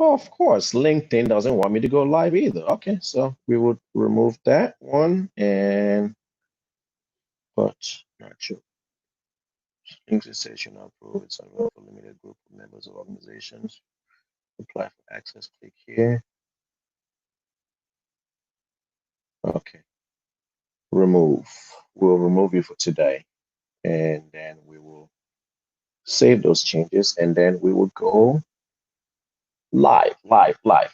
Oh, of course, LinkedIn doesn't want me to go live either. Okay, so we would remove that one and put not sure. Things it says you're not approved. It's only for limited group of members of organizations. Apply for access. Click here. Okay, remove. We'll remove you for today, and then we will save those changes, and then we will go live, live, live.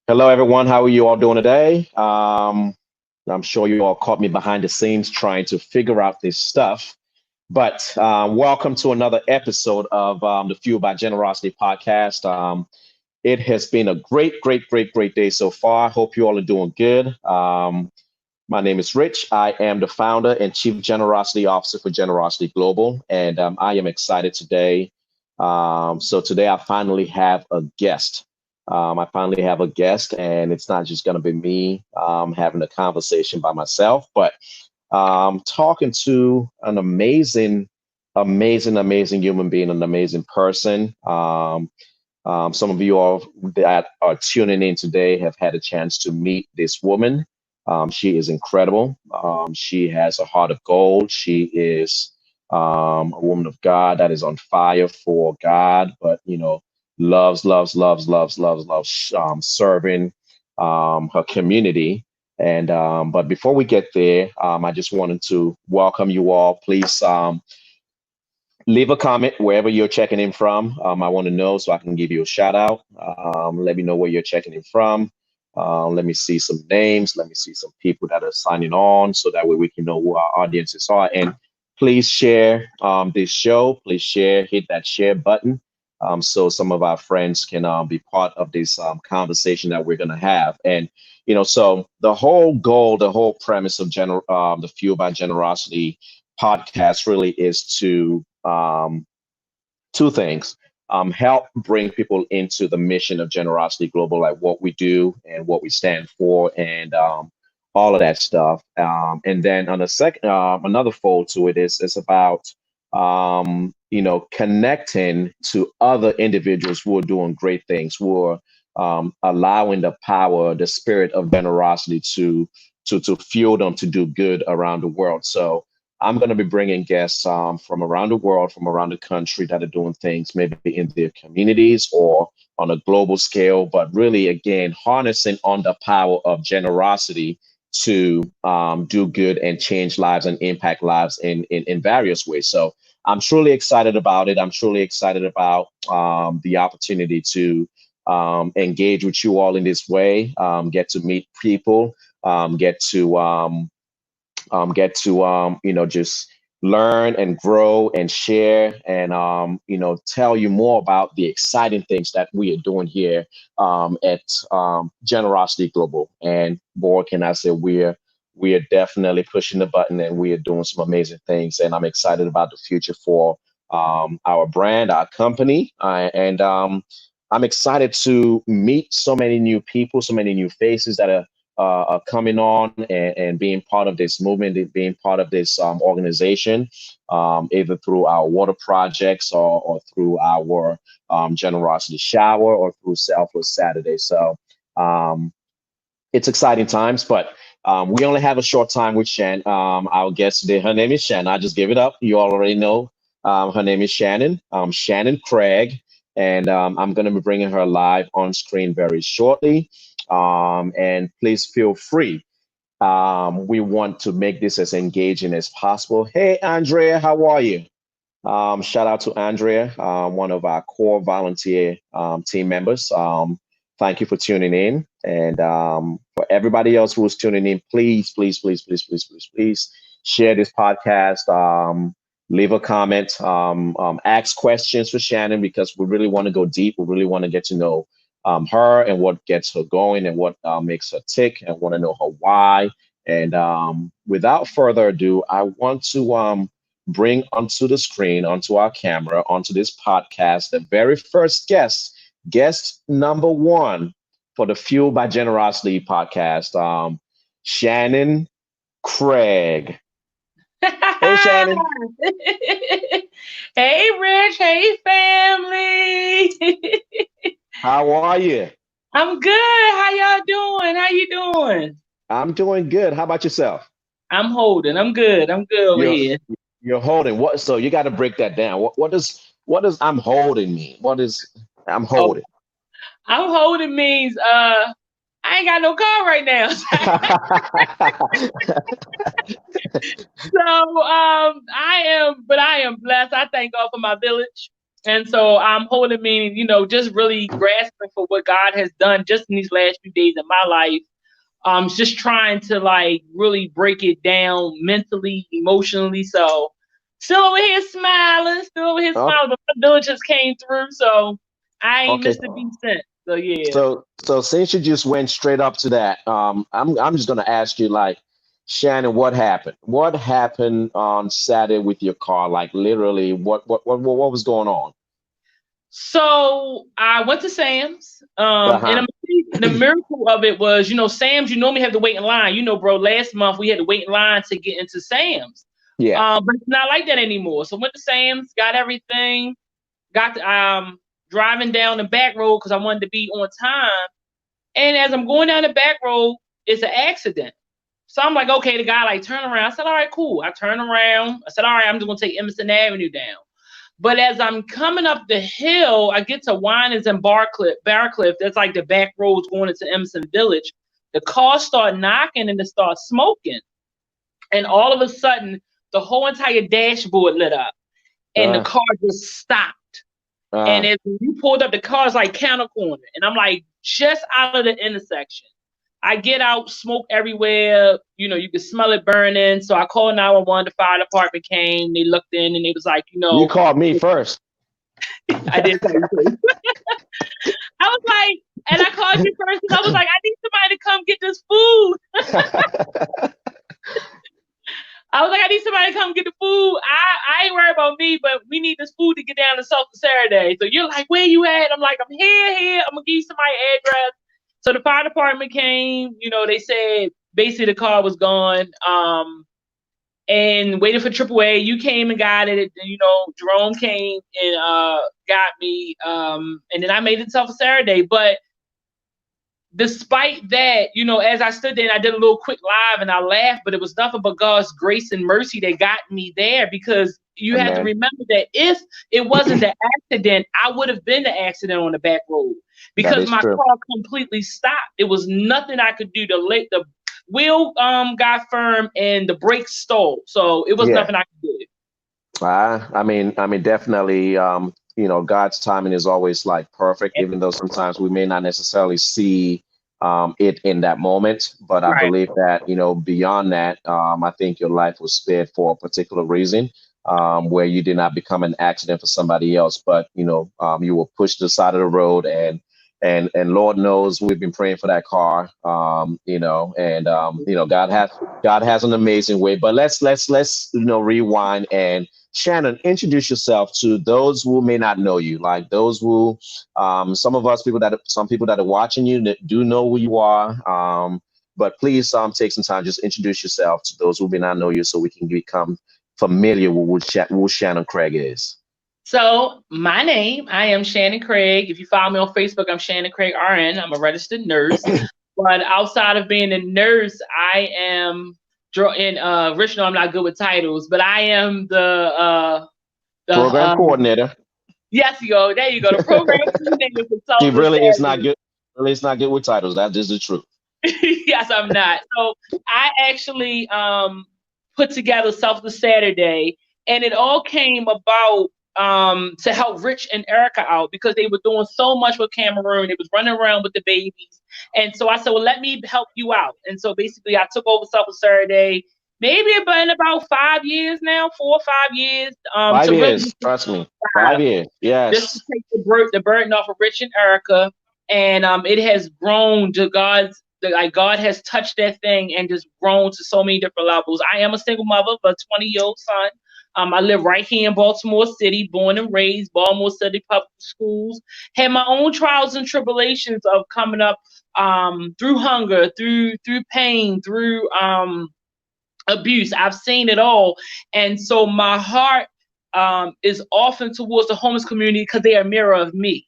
Hello, everyone. How are you all doing today? I'm sure you all caught me behind the scenes trying to figure out this stuff. But welcome to another episode of the Fuel by Generosity podcast. It has been a great, great, great, great day so far. Hope you all are doing good. My name is Rich. I am the founder and chief generosity officer for Generosity Global, and I am excited today. So today I finally have a guest. I finally have a guest, and it's not just going to be me having a conversation by myself, but talking to an amazing, amazing, amazing human being, an amazing person. Some of you all that are tuning in today have had a chance to meet this woman. She is incredible. She has a heart of gold. She is a woman of God that is on fire for God, but loves, loves, loves, loves, loves, loves serving her community. And but before we get there, I just wanted to welcome you all. Please leave a comment wherever you're checking in from. I want to know so I can give you a shout out. Let me know where you're checking in from. Let me see some names. Let me see some people that are signing on so that way we can know who our audiences are. And please share this show. Please share, hit that share button so some of our friends can be part of this conversation that we're going to have. And, so the whole goal, the whole premise of the Fuel by Generosity podcast really is to two things. Help bring people into the mission of Generosity Global, like what we do and what we stand for, and all of that stuff. And then on the second, another fold to it is it's about connecting to other individuals who are doing great things, who are allowing the power, the spirit of generosity to fuel them to do good around the world. So I'm going to be bringing guests from around the world, from around the country that are doing things maybe in their communities or on a global scale, but really, again, harnessing on the power of generosity to do good and change lives and impact lives in various ways. So I'm truly excited about it. I'm truly excited about the opportunity to engage with you all in this way, get to meet people, get to just learn and grow and share and tell you more about the exciting things that we are doing here at Generosity Global. And boy, can I say we are definitely pushing the button and we are doing some amazing things. And I'm excited about the future for our brand, our company, and I'm excited to meet so many new people, so many new faces that are coming on and being part of this movement, being part of this organization, either through our water projects or through our generosity shower or through Selfless Saturday. So it's exciting times, but we only have a short time with Shan. Our guest today, her name is Shannon. I just give it up. You already know her name is Shannon, Shannon Craig, and I'm going to be bringing her live on screen very shortly. And please feel free. We want to make this as engaging as possible. Hey, Andrea, how are you? Shout out to Andrea, one of our core volunteer team members. Thank you for tuning in. And for everybody else who is tuning in, please, please, please, please, please, please, please share this podcast. Leave a comment, ask questions for Shannon because we really want to go deep. We really want to get to know her and what gets her going and what makes her tick and want to know her why. And without further ado, I want to bring onto the screen, onto our camera, onto this podcast, the very first guest number one for the Fuel by Generosity podcast, Shannon Craig. Hey, Shannon. Hey, Rich. Hey, family. How are you? I'm good. How y'all doing? How you doing? I'm doing good. How about yourself? I'm holding. I'm good. I'm good over You're here. you're holding what? So you got to break that down. What does I'm holding mean? What is I'm Oh, holding? I'm holding means I ain't got no car right now. I am blessed. I thank God for my village. And so I'm holding meaning, just really grasping for what God has done just in these last few days of my life. Just trying to like really break it down mentally, emotionally. So still over here Oh, smiling, but my village just came through, so I ain't okay. missed a beat since. So yeah. So since you just went straight up to that, I'm just gonna ask you like, Shannon, what happened? What happened on Saturday with your car? Like literally, what was going on? So I went to Sam's. And Uh-huh. the miracle of it was, Sam's, you normally have to wait in line. Bro, last month we had to wait in line to get into Sam's. Yeah. But it's not like that anymore. So went to Sam's, got everything, got the, driving down the back road because I wanted to be on time. And as I'm going down the back road, it's an accident. So I'm like, okay, the guy like turn around. I said, all right, cool. I turn around. I said, all right, I'm just gonna take Emerson Avenue down. But as I'm coming up the hill, I get to Winans and Barcliff. That's like the back roads going into Emerson Village. The cars start knocking and it starts smoking. And all of a sudden, the whole entire dashboard lit up and the Uh, car just stopped. And uh, as you pulled up, the car's like counter corner. And I'm like just out of the intersection. I get out, smoke everywhere. You can smell it burning. So I called 911. The fire department came. They looked in and they was like, you called me first. I did tell you too. I was like, and I called you first because I was like, I need somebody to come get this food. I was like, I need somebody to come get the food. I ain't worried about me, but we need this food to get down to Selfless Saturday. So you're like, where you at? I'm like, I'm here. I'm gonna give you somebody address. So the fire department came. They said basically the car was gone. And waiting for AAA. You came and got it. Jerome came and got me. And then I made it to Selfless Saturday. But despite that, as I stood there and I did a little quick live and I laughed, but it was nothing but God's grace and mercy that got me there because you have to Amen. remember that if it wasn't the accident, I would have been the accident on the back road That because is my true. car completely stopped. It was nothing I could do to let the wheel got firm and the brakes stalled. So it was Yeah. nothing I could do. I mean, definitely. God's timing is always like perfect, even though sometimes we may not necessarily see it in that moment. But I Right. believe that beyond that, I think your life was spared for a particular reason, where you did not become an accident for somebody else, but you were pushed to the side of the road, and Lord knows we've been praying for that car. And God has an amazing way. But let's rewind and Shannon, introduce yourself to those who may not know you, like those who, some people that are watching you that do know who you are. But please, take some time, just introduce yourself to those who may not know you, so we can become familiar with who Shannon Craig is. So my name, I am Shannon Craig. If you follow me on Facebook, I'm Shannon Craig RN. I'm a registered nurse. But outside of being a nurse, I am in Rich know I'm not good with titles, but I am the Program coordinator. yes, there you go. The program coordinator for She Selfless really is not Saturday. good. Really is not good with titles. That is the truth. Yes, I'm not. So I actually put together Selfless Saturday, and it all came about to help Rich and Erica out because they were doing so much with Cameroon. They was running around with the babies, and so I said, "Well, let me help you out." And so basically, I took over Selfless Saturday. Maybe in about 5 years now, 4 or 5 years, Five to really years, trust me. 5 years. just to Yes. take the burden off of Rich and Erica. And it has grown to like God has touched that thing and just grown to so many different levels. I am a single mother of a 20-year-old son. I live right here in Baltimore City, born and raised, Baltimore City public schools. Had my own trials and tribulations of coming up through hunger, through pain, through abuse. I've seen it all. And so my heart is often towards the homeless community because they are a mirror of me.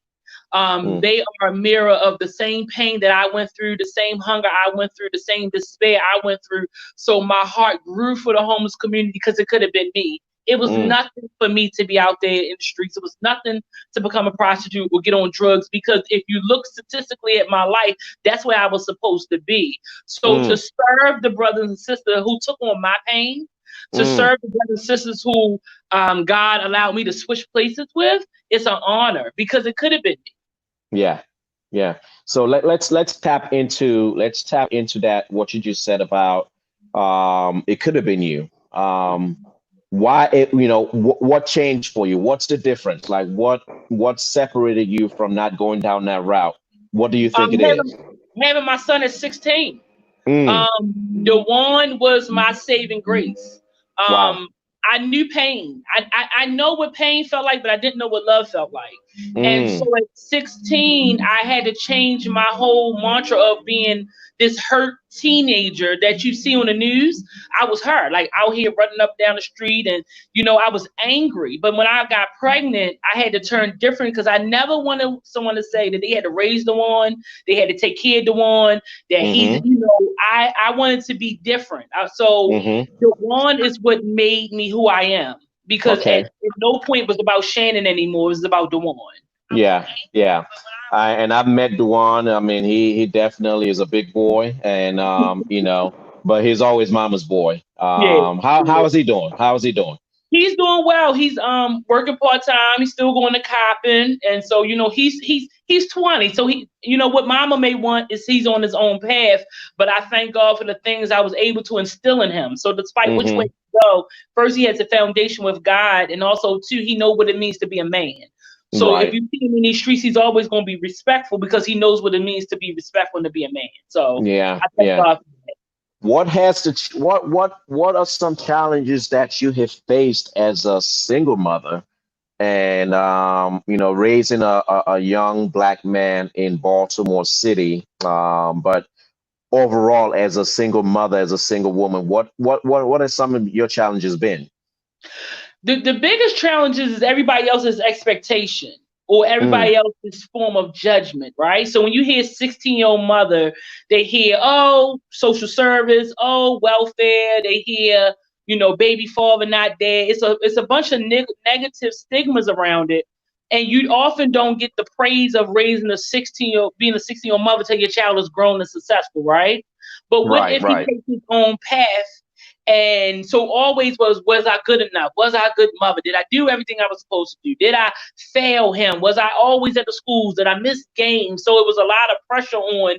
They are a mirror of the same pain that I went through, the same hunger I went through, the same despair I went through. So my heart grew for the homeless community because it could have been me. It was nothing for me to be out there in the streets. It was nothing to become a prostitute or get on drugs, because if you look statistically at my life, that's where I was supposed to be. So to serve the brothers and sisters who took on my pain, to serve the brothers and sisters who God allowed me to switch places with, it's an honor because it could have been me. Yeah, yeah. So let's tap into that what you just said about it could have been you. Why it what changed for you? What's the difference? Like what separated you from not going down that route? What do you think it is? Having my son at 16. Mm, Dewan was my saving grace. wow. I knew pain. I know what pain felt like, but I didn't know what love felt like. And so Mm, at 16, I had to change my whole mantra of being this hurt teenager that you see on the news. I was her, like out here running up down the street, and I was angry. But when I got pregnant, I had to turn different because I never wanted someone to say that they had to raise the one, they had to take care of the one, that he's, mm-hmm, I wanted to be different. So mm-hmm. the one is what made me who I am, because Okay. at no point was about Shannon anymore. It was about Dewan. Yeah, yeah. And I've met Duan. I mean, he definitely is a big boy, and but he's always mama's boy. Yeah. How is he doing? How is he doing? He's doing well. He's working part time. He's still going to copping, and so he's 20. So what Mama may want is he's on his own path. But I thank God for the things I was able to instill in him. So despite which way Mm-hmm. you go, first he has a foundation with God, and also two, he know what it means to be a man. So if Right. you see him in these streets, he's always going to be respectful because he knows what it means to be respectful and to be a man. So Yeah, I thank yeah. God for that. What are some challenges that you have faced as a single mother and raising a young black man in Baltimore City, but overall as a single mother, as a single woman, what are some of your challenges been? The biggest challenge is everybody else's expectation or Mm, everybody else's form of judgment, right? So when you hear 16-year-old mother, they hear, oh, social service, oh, welfare, they hear, baby father not there. It's a bunch of negative stigmas around it. And you often don't get the praise of raising being a 16-year-old mother till your child is grown and successful, right? But what right, if he right. takes his own path? And so always was I good enough? Was I a good mother? Did I do everything I was supposed to do? Did I fail him? Was I always at the schools? Did I miss games? So it was a lot of pressure on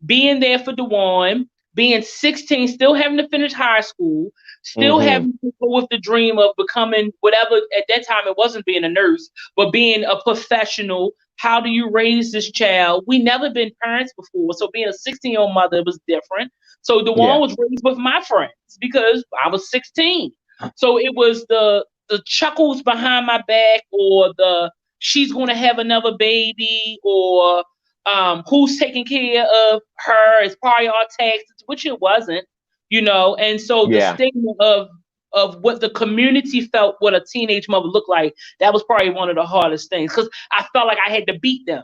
being there for Dewan, being 16, still having to finish high school, still Mm-hmm. having to go with the dream of becoming whatever. At that time, it wasn't being a nurse, but being a professional. How do you raise this child? We never been parents before, so being a 16-year-old mother was different. So the one Yeah, was raised with my friends because I was 16. So it was the chuckles behind my back, or the she's going to have another baby, or who's taking care of her as part of our taxes, which it wasn't, And so the yeah. stigma of what the community felt what a teenage mother looked like, that was probably one of the hardest things because I felt like I had to beat them,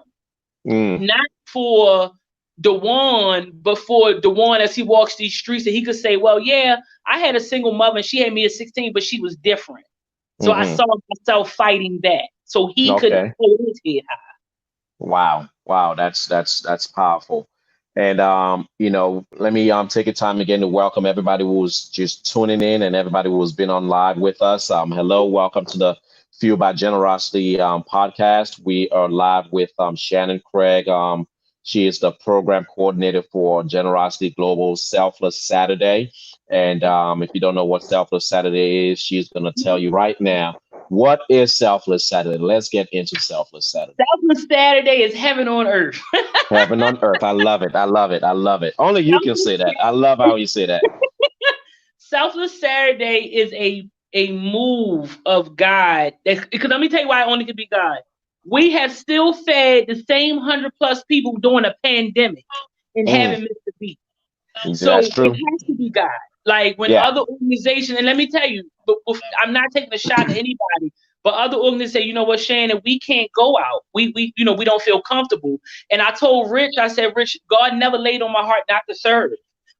Mm, not for Dewan, but for Dewan as he walks these streets, and he could say, well, yeah, I had a single mother and she had me at 16, but she was different. So I mm-hmm. saw myself fighting that. So he could Okay. hold his head high. Wow. Wow. That's powerful. And let me take a time again to welcome everybody who's just tuning in and everybody who's been on live with us. Hello, welcome to the Fuel by Generosity podcast. We are live with Shannon Craig. She is the program coordinator for Generosity Global Selfless Saturday. And if you don't know what Selfless Saturday is, she's going to tell you right now. What is Selfless Saturday? Let's get into Selfless Saturday. Selfless Saturday is heaven on earth. Heaven on earth. I love it. I love it. I love it. Only you can say that. I love how you say that. Selfless Saturday is a move of God. Because let me tell you why it only could be God. We have still fed the same 100+ people during a pandemic and Mm, haven't missed a beat. that's So it true. has to be God. Like when Yeah. other organizations, and let me tell you, I'm not taking a shot at anybody, But other organizations say, you know what, Shannon, we can't go out. We don't feel comfortable. And I told Rich, I said, Rich, God never laid on my heart not to serve.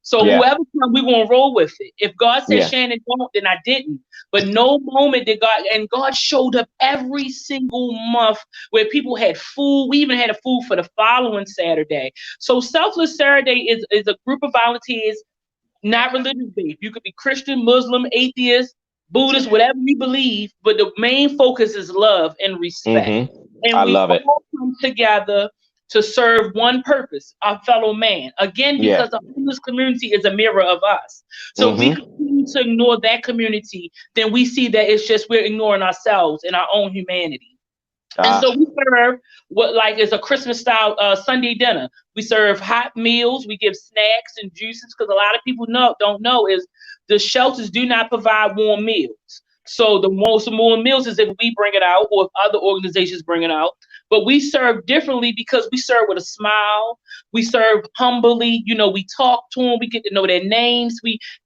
So Yeah. whoever comes, we gonna roll with it. If God said Yeah. Shannon don't, then I didn't. But no moment did God showed up every single month where people had food. We even had a food for the following Saturday. So Selfless Saturday is a group of volunteers, not religious based. You could be Christian, Muslim, atheist, Buddhist, whatever you believe, but the main focus is love and respect. Mm-hmm. And I we love it. all come together to serve one purpose, our fellow man. Again, Yeah. because the homeless community is a mirror of us. So if we Mm-hmm. continue to ignore that community, then we see that it's just we're ignoring ourselves and our own humanity. And Uh, so we serve what like is a Christmas style Sunday dinner. We serve hot meals. We give snacks and juices because a lot of people don't know is the shelters do not provide warm meals. So the most warm meals is if we bring it out or if other organizations bring it out. But we serve differently because we serve with a smile. We serve humbly. You know, we talk to them. We get to know their names.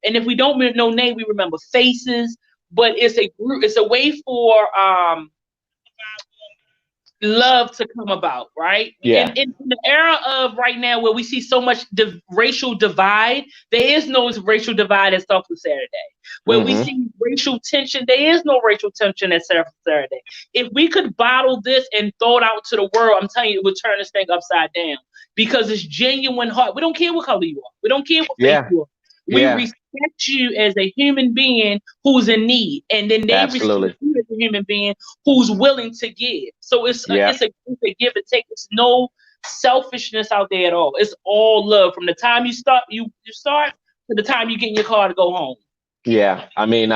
And if we don't know name, we remember faces. But it's a group. It's a way for love to come about, right? yeah. In the era of right now where we see so much racial divide, there is no racial divide at Selfless Saturday. Where we Mm-hmm. see racial tension, there is no racial tension at Selfless Saturday. If we could bottle this and throw it out to the world, I'm telling you, it would turn this thing upside down because it's genuine heart. We don't care what color you are. We don't care what faith Yeah. you are. We Yeah. respect you as a human being who's in need, and then they respect Absolutely. you as a human being who's willing to give. So Yeah. it's a give and take. It's no selfishness out there at all. It's all love from the time you start to the time you get in your car to go home. Yeah, I mean,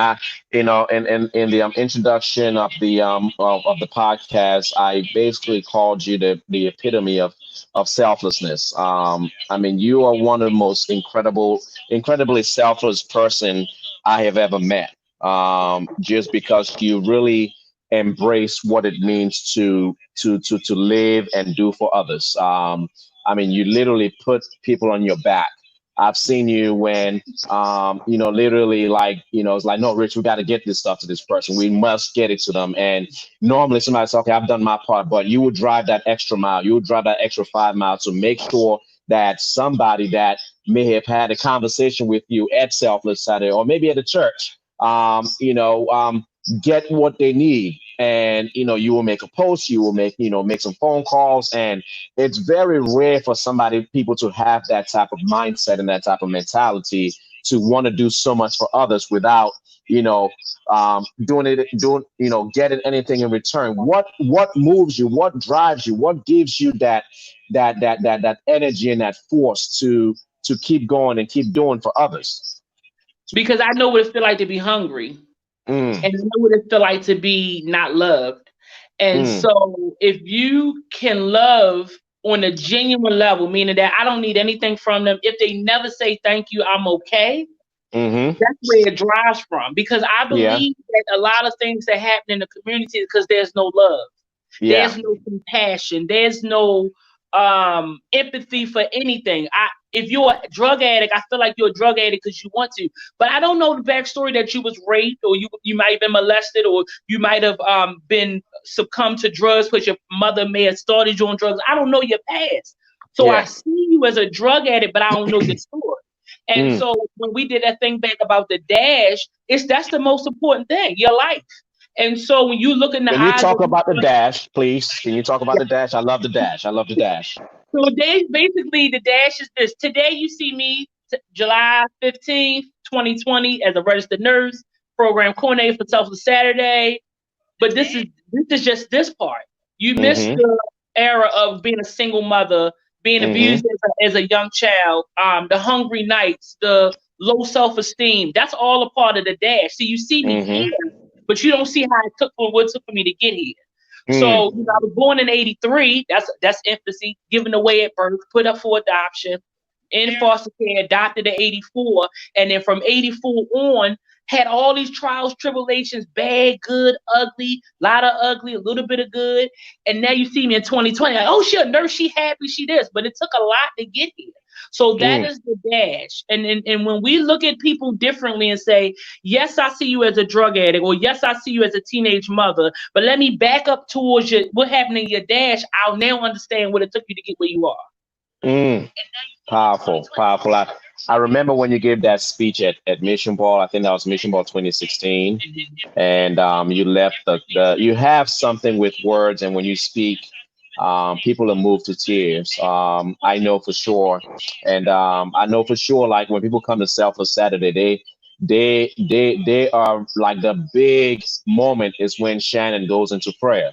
in the introduction of the podcast, I basically called you the epitome of selflessness. I mean, you are one of the most incredibly selfless person I have ever met. Just because you really embrace what it means to live and do for others. I mean, you literally put people on your back. I've seen you when literally like, it's like, no, Rich, we got to get this stuff to this person. We must get it to them. And normally somebody says, okay, I've done my part, but you would drive that extra mile. You would drive that extra 5 miles to make sure that somebody that may have had a conversation with you at Selfless Saturday or maybe at a church, get what they need. And, you will make a post, you will make some phone calls. And it's very rare for people to have that type of mindset and that type of mentality to want to do so much for others without, getting anything in return. What moves you? What drives you? What gives you that energy and that force to keep going and keep doing for others? Because I know what it feel like to be hungry. Mm, And I know what it feel like to be not loved. And mm, so if you can love on a genuine level, meaning that I don't need anything from them, if they never say thank you, I'm okay. mm-hmm. That's where it drives from. Because I Yeah, believe that a lot of things that happen in the community is because there's no love. yeah, There's no compassion. There's no empathy for anything. If you're a drug addict, I feel like you're a drug addict because you want to. But I don't know the backstory that you was raped or you might have been molested or you might have been succumbed to drugs because your mother may have started you on drugs. I don't know your past. So I yeah. see you as a drug addict, but I don't know your story. And Mm. so when we did that thing back about the dash, that's the most important thing, your life. And so when you look in the Can you eyes talk of about the dash, please? Can you talk about the dash? I love the dash. I love the dash. so they basically the dash is this. Today you see me July 15th, 2020 as a registered nurse, program coordinator for Selfless Saturday. But this is just this part. You missed Mm-hmm. the era of being a single mother, being Mm-hmm. abused as a young child, the hungry nights, the low self-esteem. That's all a part of the dash. See, you see me here, Mm-hmm. but you don't see how it took for what it took for me to get here. Mm. So I was born in '83. That's infancy, given away at birth, put up for adoption, in foster care, adopted at '84, and then from '84 on, had all these trials, tribulations, bad, good, ugly, lot of ugly, a little bit of good, and now you see me in 2020. Like, oh, she a nurse, she happy, she this, but it took a lot to get here. So that Mm. is the dash. And when we look at people differently and say, yes, I see you as a drug addict, or yes, I see you as a teenage mother, but let me back up towards your, what happened in your dash. I'll now understand what it took you to get where you are. Mm. Powerful, powerful. I remember when you gave that speech at Mission Ball. I think that was Mission Ball 2016, and you left you have something with words, and when you speak, people are moved to tears. I know for sure, and I know for sure. Like when people come to Selfless Saturday, they are like the big moment is when Shannon goes into prayer.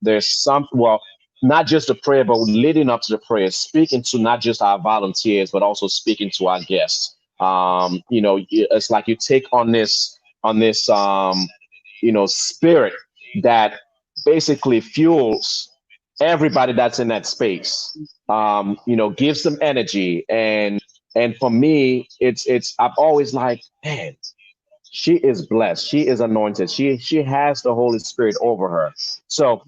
There's some, well, not just the prayer, but leading up to the prayer, speaking to not just our volunteers, but also speaking to our guests. It's like you take on this spirit that basically fuels everybody that's in that space. Gives them energy, and for me, it's I've always like, man, she is blessed. She is anointed. She has the Holy Spirit over her. So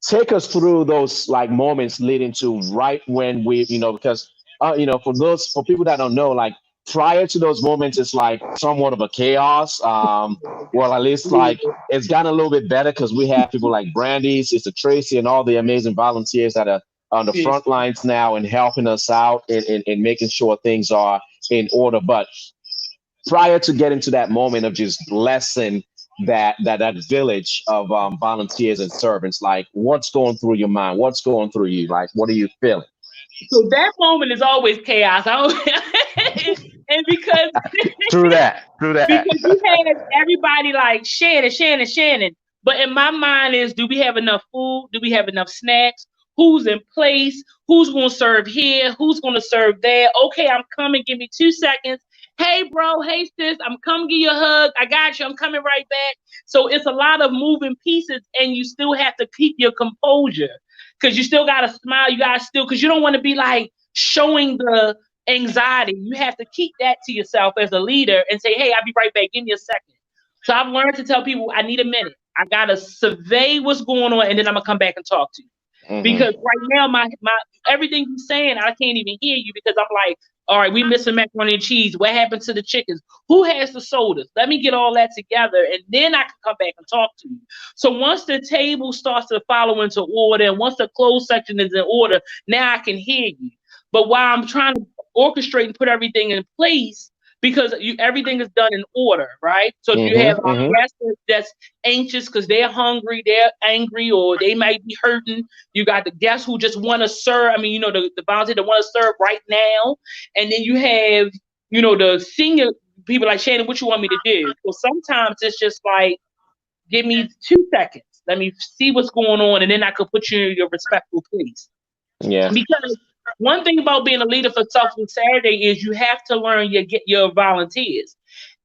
take us through those like moments leading to right when because for people that don't know, like prior to those moments, it's like somewhat of a chaos. Well, at least like it's gotten a little bit better because we have people like Brandy, Sister Tracy, and all the amazing volunteers that are on the Yes. front lines now and helping us out in making sure things are in order. But prior to getting to that moment of just blessing that village of volunteers and servants, like what's going through your mind, what's going through you, like what are you feeling? So that moment is always chaos. And Through that. because you had everybody like Shannon, Shannon, Shannon. But in my mind is, do we have enough food? Do we have enough snacks? Who's in place? Who's going to serve here? Who's going to serve there? Okay, I'm coming. Give me 2 seconds. Hey, bro. Hey, sis. I'm coming. Give you a hug. I got you. I'm coming right back. So it's a lot of moving pieces, and you still have to keep your composure because you still got to smile. You got to still, because you don't want to be like showing the anxiety. You have to keep that to yourself as a leader and say, hey, I'll be right back. Give me a second. So I've learned to tell people, I need a minute. I got to survey what's going on, and then I'm going to come back and talk to you. Hmm. Because right now, my everything you're saying, I can't even hear you because I'm like, all right, we missing macaroni and cheese. What happened to the chickens? Who has the sodas? Let me get all that together, and then I can come back and talk to you. So once the table starts to follow into order, and once the closed section is in order, now I can hear you. But while I'm trying to orchestrate and put everything in place, because everything is done in order, right? So if you Hmm. have our Hmm. guests that's anxious because they're hungry, they're angry, or they might be hurting. You got the guests who just want to serve. I mean, the volunteers that want to serve right now. And then you have, the senior people like, Shannon, what you want me to do? So sometimes it's just like, give me 2 seconds. Let me see what's going on, and then I could put you in your respectful place. Yeah. Because one thing about being a leader for Selfless Saturday is you have to learn your volunteers.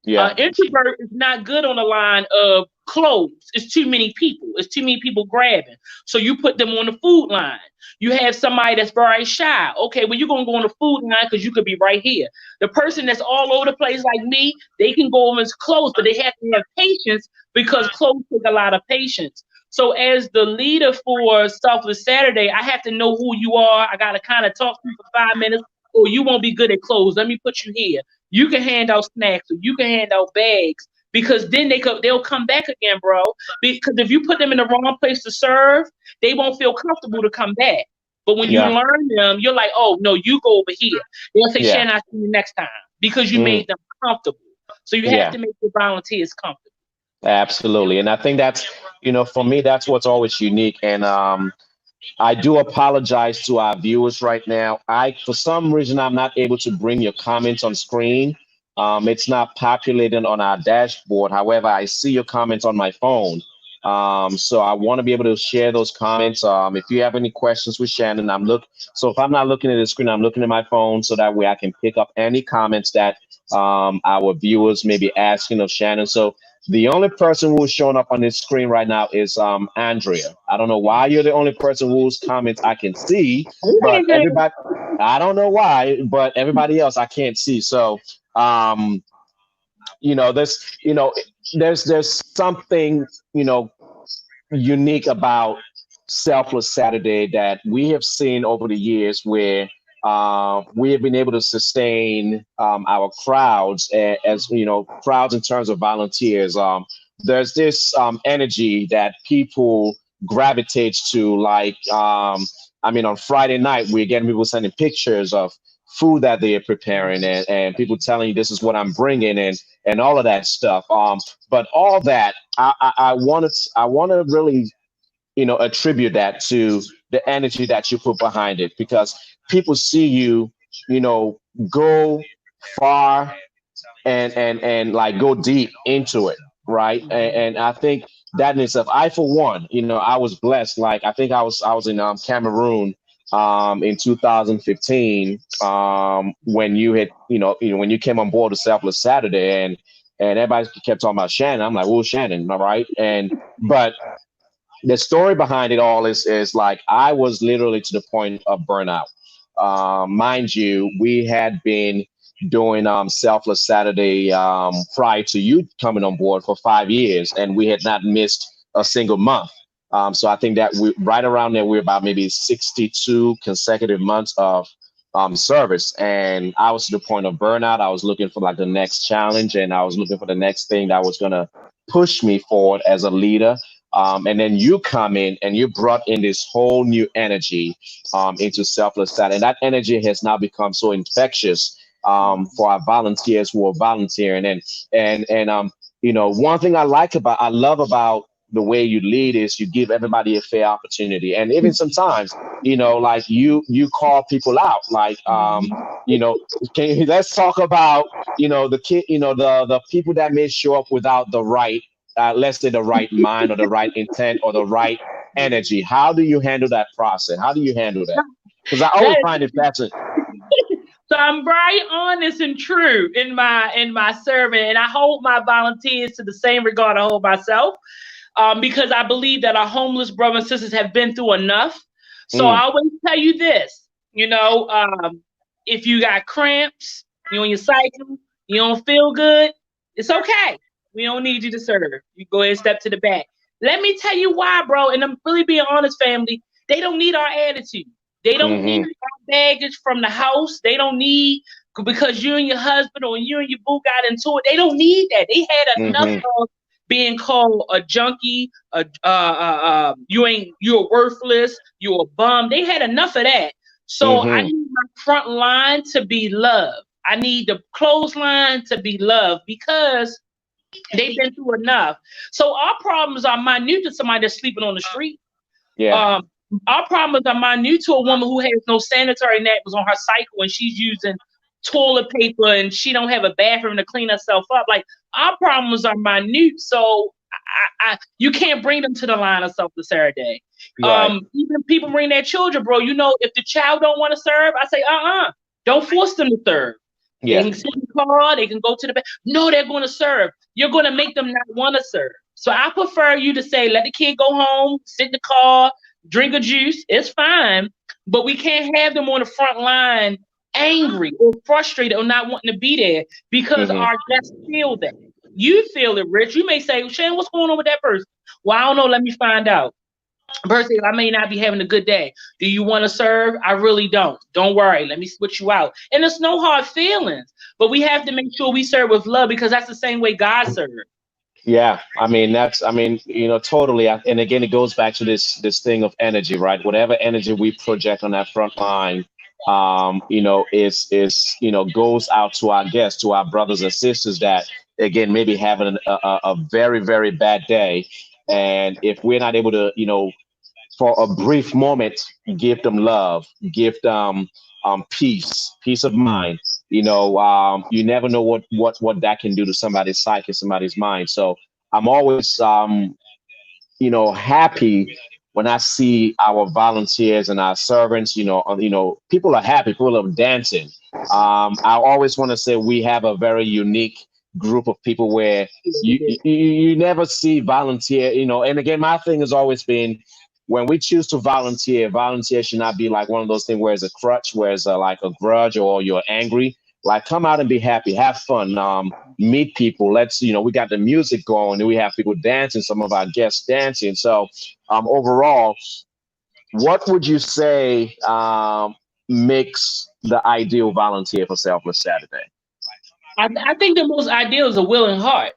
Yeah. Introvert is not good on the line of clothes. It's too many people. It's too many people grabbing. So you put them on the food line. You have somebody that's very shy. Okay, well, you're going to go on the food line because you could be right here. The person that's all over the place like me, they can go over as close, but they have to have patience because clothes take a lot of patience. So as the leader for Selfless Saturday, I have to know who you are. I got to kind of talk to you for 5 minutes, or you won't be good at clothes. Let me put you here. You can hand out snacks, or you can hand out bags, because then they'll come back again, bro. Because if you put them in the wrong place to serve, they won't feel comfortable to come back. But when you Yeah. learn them, you're like, oh no, you go over here. They'll say, Yeah. Shannon, I'll see you next time, because you Mm. made them comfortable. So you have Yeah. to make your volunteers comfortable. Absolutely. And I think that's, for me, that's what's always unique. And I do apologize to our viewers right now. For some reason, I'm not able to bring your comments on screen. It's not populating on our dashboard. However, I see your comments on my phone. So I want to be able to share those comments. If you have any questions with Shannon, So if I'm not looking at the screen, I'm looking at my phone so that way I can pick up any comments that our viewers may be asking of Shannon. So the only person who's showing up on this screen right now is Andrea. I don't know why you're the only person whose comments I can see, but everybody, I don't know why, but everybody else I can't see. So, um, this, there's something, unique about Selfless Saturday that we have seen over the years where we have been able to sustain our crowds as crowds in terms of volunteers. There's this energy that people gravitate to. Like, on Friday night, we're getting people sending pictures of food that they're preparing, and people telling you this is what I'm bringing, and all of that stuff. But all that, I want to really attribute that to the energy that you put behind it, because people see you, you know, go far and like go deep into it, right? And I think that in itself, I for one, I was blessed. Like, I think I was in Cameroon in 2015 when you had when you came on board the Selfless Saturday, and everybody kept talking about Shannon. I'm like, well, Shannon, all right, but the story behind it all is like I was literally to the point of burnout. Mind you, we had been doing Selfless Saturday prior to you coming on board for 5 years, and we had not missed a single month. So I think that we right around there we're about maybe 62 consecutive months of service, and I was to the point of burnout. I was looking for like the next challenge, and I was looking for the next thing that was gonna push me forward as a leader. And then you come in and you brought in this whole new energy into Selfless Saturday. And that energy has now become so infectious for our volunteers who are volunteering. And one thing I love about the way you lead is you give everybody a fair opportunity. And even sometimes, like you call people out, like, let's talk about, the kid, the people that may show up without the right let's say the right mind or the right intent or the right energy. How do you handle that process? How do you handle that? Because I always find it fascinating. So I'm very honest and true in my serving, and I hold my volunteers to the same regard I hold myself, because I believe that our homeless brothers and sisters have been through enough. So I always tell you this, if you got cramps, you're on your cycle, you don't feel good, it's okay. We don't need you to serve. You go ahead and step to the back. Let me tell you why, bro. And I'm really being honest, family. They don't need our attitude. They don't need our baggage from the house. They don't need because you and your husband or you and your boo got into it. They don't need that. They had enough of being called a junkie. You're worthless. You're a bum. They had enough of that. So I need my front line to be loved. I need the clothesline to be loved because they've been through enough. So our problems are minute to somebody that's sleeping on the street. Yeah. Our problems are minute to a woman who has no sanitary napkins on her cycle and she's using toilet paper and she don't have a bathroom to clean herself up. Like, our problems are minute. So you can't bring them to the line of Selfless Saturday. Right. Even people bring their children, bro. If the child don't want to serve, I say, don't force them to serve. Yeah. They can sit in the car, they can go to the back. No, they're going to serve. You're going to make them not want to serve. So I prefer you to say, let the kid go home, sit in the car, drink a juice. It's fine. But we can't have them on the front line angry or frustrated or not wanting to be there because our guests feel that. You feel it, Rich. You may say, Shane, what's going on with that person? Well, I don't know. Let me find out. Person, I may not be having a good day. Do you want to serve? I really don't. Don't worry. Let me switch you out. And there's no hard feelings, but we have to make sure we serve with love because that's the same way God served. Yeah, totally. And again, it goes back to this thing of energy, right? Whatever energy we project on that front line, goes out to our guests, to our brothers and sisters that, again, maybe having a very, very bad day. And if we're not able to, for a brief moment, give them love, give them peace of mind. You never know what that can do to somebody's psyche, somebody's mind. So I'm always happy when I see our volunteers and our servants. People are happy, people are dancing. I always want to say we have a very unique group of people where you never see volunteer. And again, my thing has always been, when we choose to volunteer should not be like one of those things where it's a crutch, where it's like a grudge or you're angry. Like, come out and be happy, have fun, meet people. We got the music going and we have people dancing, some of our guests dancing. So overall, what would you say makes the ideal volunteer for Selfless Saturday? I think the most ideal is a willing heart.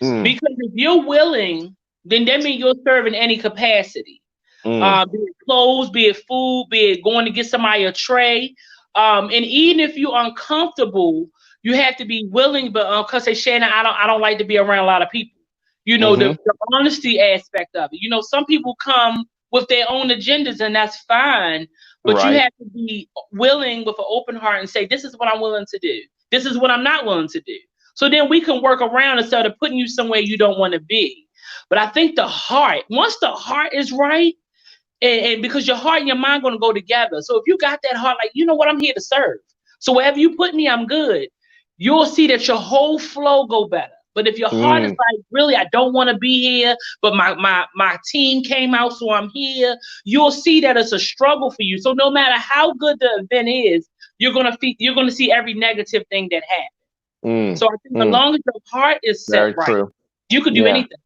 Mm, Because if you're willing, then that means you'll serve in any capacity. mm, Be it clothes, be it food, be it going to get somebody a tray. And even if you're uncomfortable, you have to be willing. But because say Shannon, I don't like to be around a lot of people. mm-hmm. The honesty aspect of it. Some people come with their own agendas, and that's fine. But you Right. have to be willing with an open heart and say, this is what I'm willing to do. This is what I'm not willing to do. So then we can work around instead of putting you somewhere you don't want to be. But I think the heart, once the heart is right, and because your heart and your mind going to go together. So if you got that heart, like, you know what, I'm here to serve. So wherever you put me, I'm good. You'll see that your whole flow go better. But if your heart is Mm, like, really, I don't want to be here, but my team came out, so I'm here, you'll see that it's a struggle for you. So no matter how good the event is, you're gonna see every negative thing that happens. mm, So I think as mm. long as your heart is set Very right, true. you could do Yeah. anything.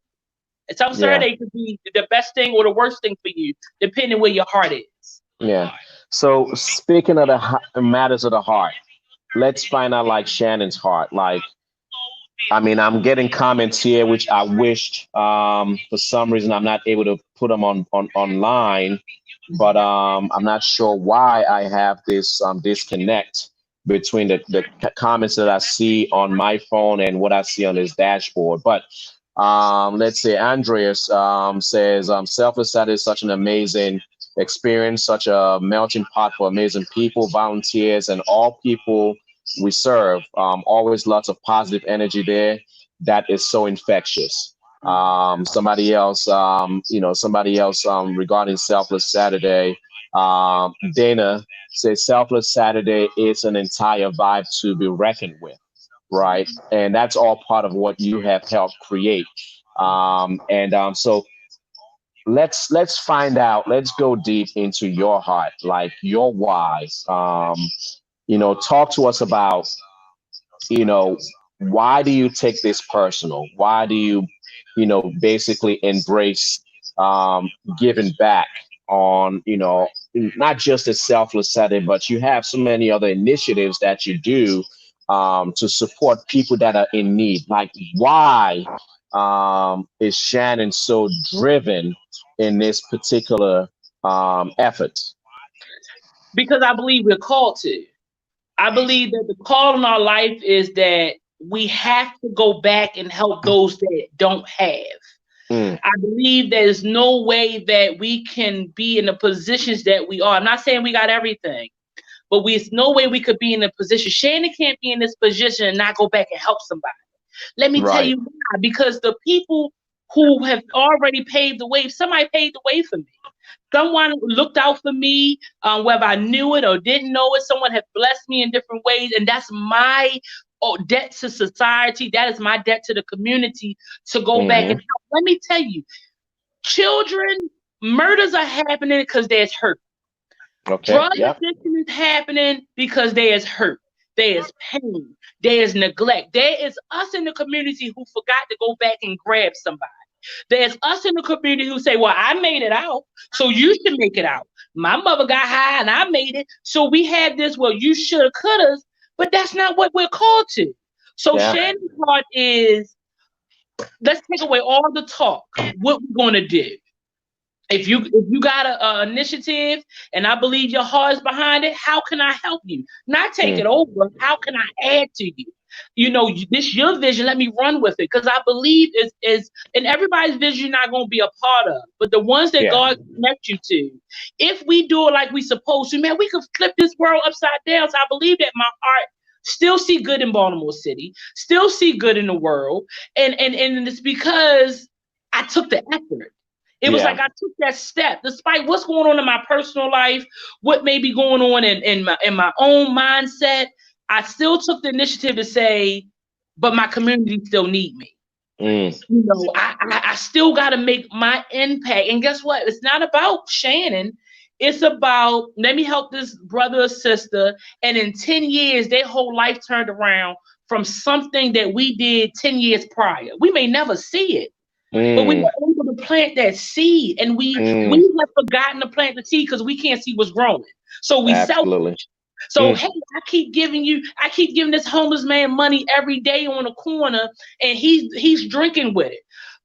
Self Yeah. Saturday could be the best thing or the worst thing for you, depending where your heart is. Yeah. So speaking of the matters of the heart, let's find out like Shannon's heart. Like, I mean, I'm getting comments here which I wished for some reason I'm not able to put them on online, but I'm not sure why I have this disconnect between the comments that I see on my phone and what I see on this dashboard. But let's say Andreas says Selfless Saturday is such an amazing experience, such a melting pot for amazing people, volunteers, and all people we serve. Always lots of positive energy there. That is so infectious. Somebody else regarding Selfless Saturday. Dana says Selfless Saturday is an entire vibe to be reckoned with, right? And that's all part of what you have helped create. And so let's find out. Let's go deep into your heart, like your whys. Talk to us about you know, why do you take this personal? Why do you, basically embrace giving back on, not just a selfless setting, but you have so many other initiatives that you do to support people that are in need. Like, why is Shannon so driven in this particular effort? Because I believe we're called to. I believe that the call in our life is that we have to go back and help those that don't have. Mm, I believe there's no way that we can be in the positions that we are. I'm not saying we got everything, but there's no way we could be in a position. Shannon can't be in this position and not go back and help somebody. Let me tell right. you why. Because the people who have already paved the way, somebody paved the way for me. Someone looked out for me, whether I knew it or didn't know it. Someone had blessed me in different ways, and that's my debt to society. That is my debt to the community to go back and Hmm. help. Let me tell you, children, murders are happening because there's hurt. Okay. Drug Yep. addiction is happening because there is hurt. There is pain. There is neglect. There is us in the community who forgot to go back and grab somebody. There's us in the community who say, well, I made it out, so you should make it out. My mother got high and I made it. So we had this, well, you shoulda, coulda, but that's not what we're called to. So Yeah. Shannon's part is, let's take away all the talk. What we're going to do. If you got a initiative and I believe your heart is behind it, how can I help you? Not take Mm, it over. How can I add to you? This your vision. Let me run with it because I believe is in everybody's vision you're not going to be a part of, but the ones that yeah. God connect you to, if we do it like we supposed to, man, we could flip this world upside down. So I believe that my heart still see good in Baltimore City, still see good in the world, and it's because I took the effort. It was Yeah. like I took that step, despite what's going on in my personal life, what may be going on in my own mindset. I still took the initiative to say, but my community still need me. Mm, I still got to make my impact. And guess what? It's not about Shannon. It's about let me help this brother or sister. And in 10 years, their whole life turned around from something that we did 10 years prior. We may never see it, but we mm, were able to plant that seed, and we mm, have forgotten to plant the seed because we can't see what's growing. So we absolutely. So Mm, hey, I keep giving this homeless man money every day on the corner, and he's drinking with it,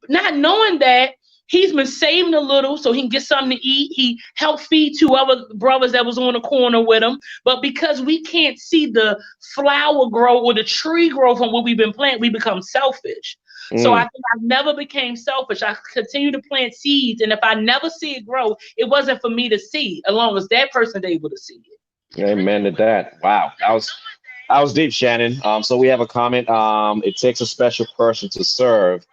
not knowing that he's been saving a little so he can get something to eat. He helped feed two other brothers that was on the corner with him. But because we can't see the flower grow or the tree grow from what we've been planting, we become selfish. So I mm. think I never became selfish. I continue to plant seeds, and if I never see it grow, it wasn't for me to see, as long as that person's able to see it. Amen to that. Wow, that was deep, Shannon. So we have a comment. It takes a special person to serve.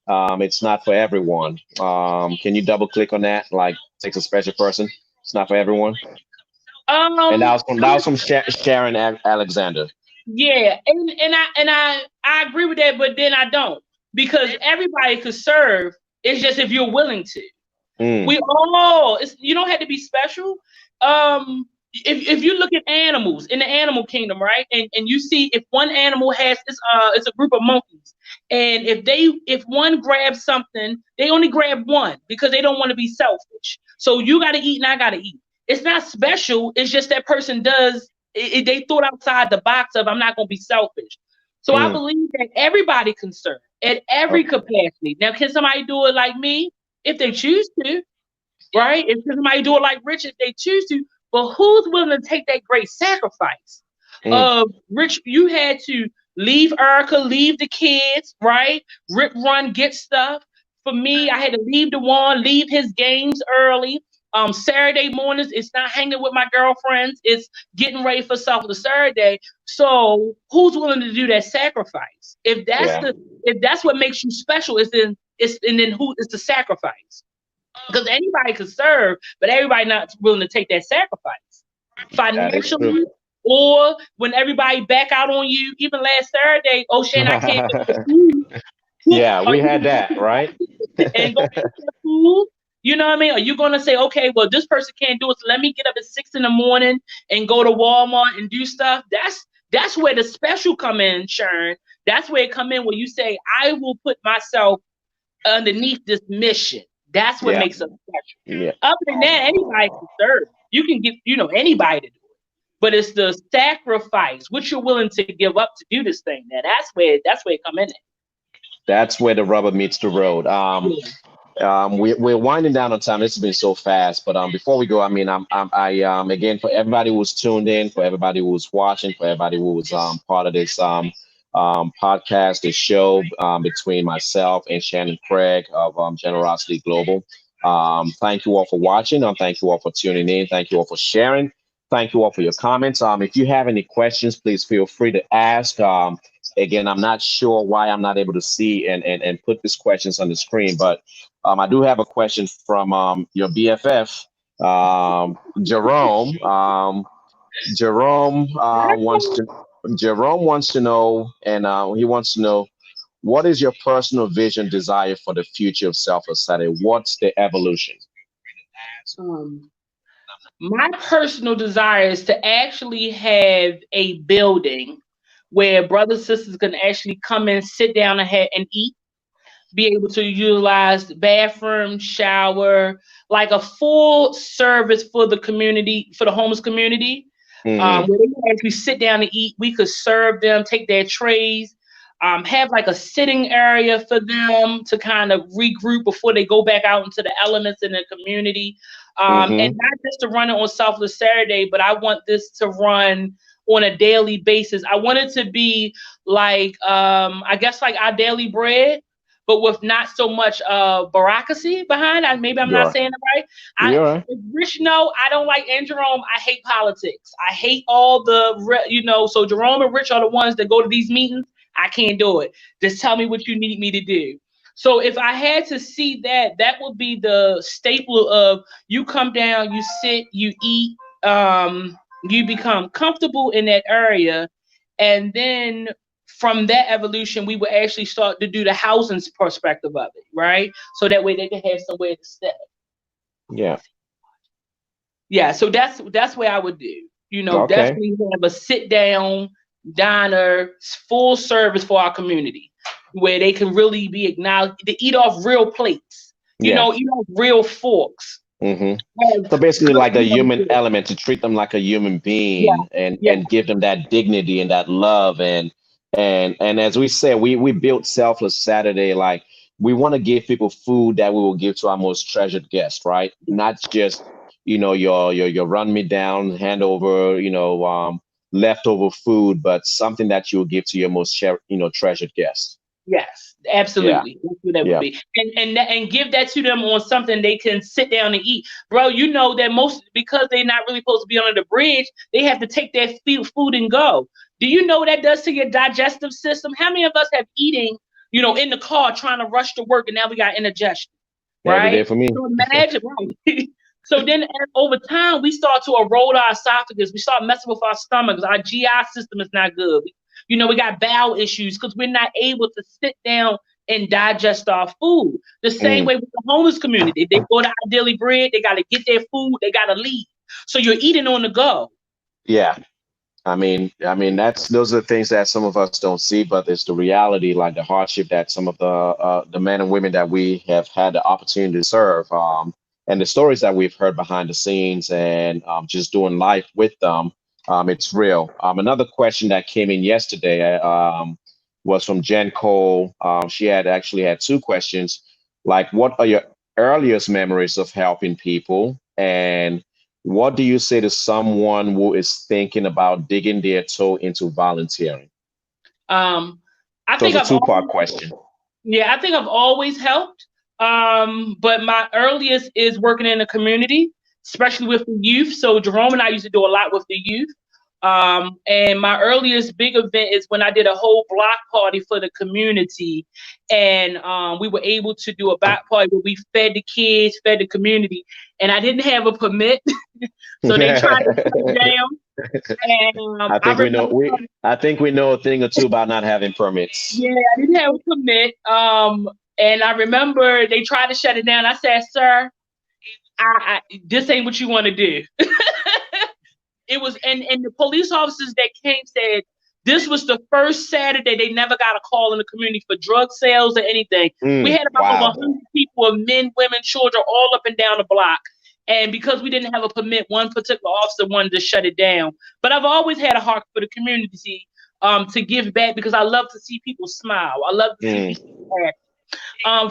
It's not for everyone. Can you double click on that? Like, takes a special person. It's not for everyone. And that Um, was from that was from Sharon Alexander. yeah, and I agree with that, but then I don't, because everybody could serve. It's just if you're willing to. Mm, We all, you don't have to be special. If you look at animals in the animal kingdom, right, and you see if one animal has it's a group of monkeys, and if one grabs something, they only grab one because they don't want to be selfish. So you got to eat and I got to eat. It's not special. It's just that person does. They thought outside the box of I'm not going to be selfish. So I mm. believe that everybody can serve at every Okay. capacity. Now, can somebody do it like me if they choose to? Right? If somebody do it like Rich, if they choose to, but who's willing to take that great sacrifice? Mm, Rich, you had to leave Erica, leave the kids, right? Rip, run, get stuff. For me, I had to leave Dewan, leave his games early. Saturday mornings, it's not hanging with my girlfriends. It's getting ready for Selfless Saturday. So, who's willing to do that sacrifice? yeah, If that's what makes you special, then who is the sacrifice? Because anybody could serve, but everybody not willing to take that sacrifice that is true. financially, or when everybody back out on you. Even last Saturday, oh Shane, I can't get the food. Yeah, Are we you had that, right? and go get that food? You know what I mean? Are you gonna say, okay, well, this person can't do it, so let me get up at 6 in the morning and go to Walmart and do stuff? That's where the special come in, Sharon. That's where it come in where you say, I will put myself underneath this mission. That's what Yeah, makes us special. yeah. Other than that, anybody can serve. You can get, anybody to do it. But it's the sacrifice, what you're willing to give up to do this thing. Now that's where it come in. That's where the rubber meets the road. Yeah. We're winding down on time. This has been so fast, but before we go, I mean, again, for everybody who's tuned in, for everybody who's watching, for everybody who was part of this podcast, this show between myself and Shannon Craig of Generosity Global. Thank you all for watching. Thank you all for tuning in. Thank you all for sharing. Thank you all for your comments. If you have any questions, please feel free to ask. Again, I'm not sure why I'm not able to see and put these questions on the screen, but I do have a question from your BFF, Jerome. Jerome wants to know, and he wants to know, what is your personal vision, desire for the future of Selfless Saturday? What's the evolution? Um, my personal desire is to actually have a building where brothers and sisters can actually come in, sit down and eat, be able to utilize the bathroom, shower, like a full service for the community, for the homeless community, Hmm. where they can actually sit down and eat. We could serve them, take their trays, have like a sitting area for them to kind of regroup before they go back out into the elements in the community. And Hmm. not just to run it on Selfless Saturday, but I want this to run on a daily basis. I want it to be like, I guess like our daily bread, but with not so much bureaucracy behind. Maybe I'm not You're saying it right. you're right. Rich, no, I don't like, and Jerome, I hate politics. I hate all so Jerome and Rich are the ones that go to these meetings. I can't do it. Just tell me what you need me to do. So if I had to see that, that would be the staple of you come down, you sit, you eat, you become comfortable in that area. And then from that evolution, we would actually start to do the housing perspective of it, right? So that way they can have somewhere to stay. Yeah. Yeah, so that's what I would do. Okay. Definitely have a sit down diner, full service for our community, where they can really be acknowledged to eat off real plates. Yeah. Eat off real forks. Hmm. As So basically, good like the human human beings. element, to treat them like a human Yeah, being, yeah, and give them that dignity and that love, and as we said, we built Selfless Saturday. Like, we want to give people food that we will give to our most treasured guest, right? Not just, your run me down, hand over, leftover food, but something that you'll give to your most treasured guest. yes, Yeah, absolutely. That's what that would yeah. be, and give that to them on something they can sit down and eat, bro. You know that most because they're not really supposed to be under the bridge, they have to take their food and go. Do you know what that does to your digestive system? How many of us have eating, in the car trying to rush to work, and now we got indigestion, Every day right? for me. So imagine, right? So then over time, we start to erode our esophagus. We start messing with our stomachs. Our GI system is not good. We got bowel issues because we're not able to sit down and digest our food. The same Mm, way with the homeless community. They go to our daily bread, they got to get their food, they got to leave. So you're eating on the go. yeah. I mean, those are the things that some of us don't see, but it's the reality, like the hardship that some of the men and women that we have had the opportunity to serve, and the stories that we've heard behind the scenes, and just doing life with them. It's real. Another question that came in yesterday, was from Jen Cole. She had actually had two questions, like, what are your earliest memories of helping people, and what do you say to someone who is thinking about digging their toe into volunteering? Um, I So it's think a I've two-part always question. Yeah, I think I've always helped. But my earliest is working in the community, especially with the youth. So Jerome and I used to do a lot with the youth. And my earliest big event is when I did a whole block party for the community, and we were able to do a block party where we fed the kids, fed the community, and I didn't have a permit, so they tried to shut it down. And I I think we know remember, we I think we know a thing or two about not having permits. yeah, I didn't have a permit. And I remember they tried to shut it down. I said, "Sir, this ain't what you want to do." It was, and the police officers that came said this was the first Saturday they never got a call in the community for drug sales or anything. We had about over Wow. 100 people, of men, women, children, all up and down the block. And because we didn't have a permit, one particular officer wanted to shut it down. But I've always had a heart for the community, to give back, because I love to see people smile. I love to see Mm, people happy.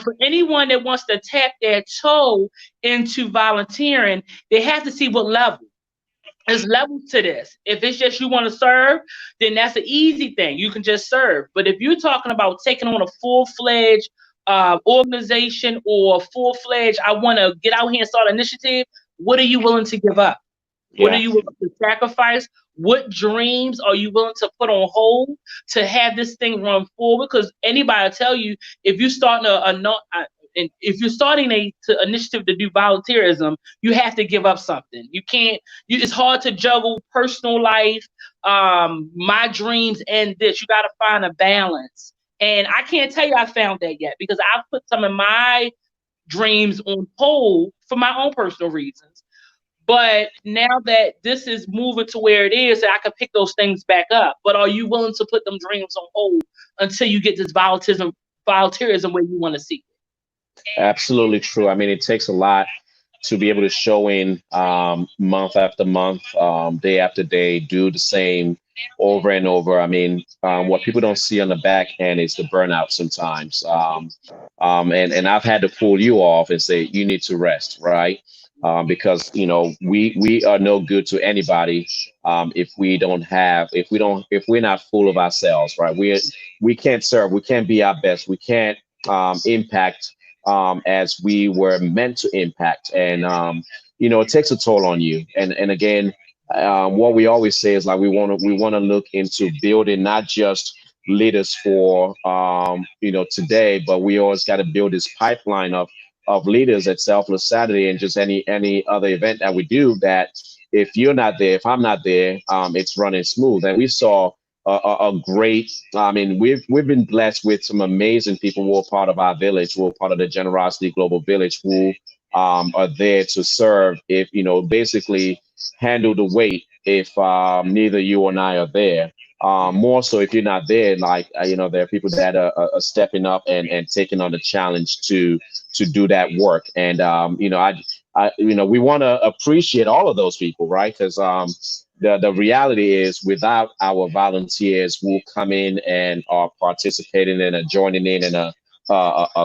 For anyone that wants to tap their toe into volunteering, they have to see what level. There's levels to this. If it's just you want to serve, then that's an easy thing. You can just serve. But if you're talking about taking on a full-fledged organization, or full-fledged, I want to get out here and start an initiative, what are you willing to give up? What are yeah. you willing to sacrifice? What dreams are you willing to put on hold to have this thing run forward? Because anybody will tell you, if you're starting and if you're starting initiative to do volunteerism, you have to give up something. You can't. It's hard to juggle personal life, my dreams, and this. You got to find a balance. And I can't tell you I found that yet, because I've put some of my dreams on hold for my own personal reasons. But now that this is moving to where it is, I can pick those things back up. But are you willing to put them dreams on hold until you get this volunteerism where you want to see Absolutely true. I mean, it takes a lot to be able to show in, month after month, day after day, do the same over and over. I mean, what people don't see on the back end is the burnout sometimes. And I've had to pull you off and say you need to rest, right? Because we are no good to anybody, if we're not full of ourselves, right? We can't serve, we can't be our best, we can't impact, as we were meant to impact. And it takes a toll on you. And again, what we always say is, like, we want to look into building not just leaders for today, but we always got to build this pipeline of leaders at Selfless Saturday, and just any other event that we do, that if you're not there, if I'm not there, it's running smooth. And we saw a great. I mean, we've been blessed with some amazing people who are part of our village, who are part of the Generosity Global Village, who are there to serve. If basically handle the weight if neither you or I are there. More so if you're not there, like there are people that are stepping up and taking on the challenge to do that work. And we want to appreciate all of those people, right? Because the reality is, without our volunteers who come in and are participating and are joining in and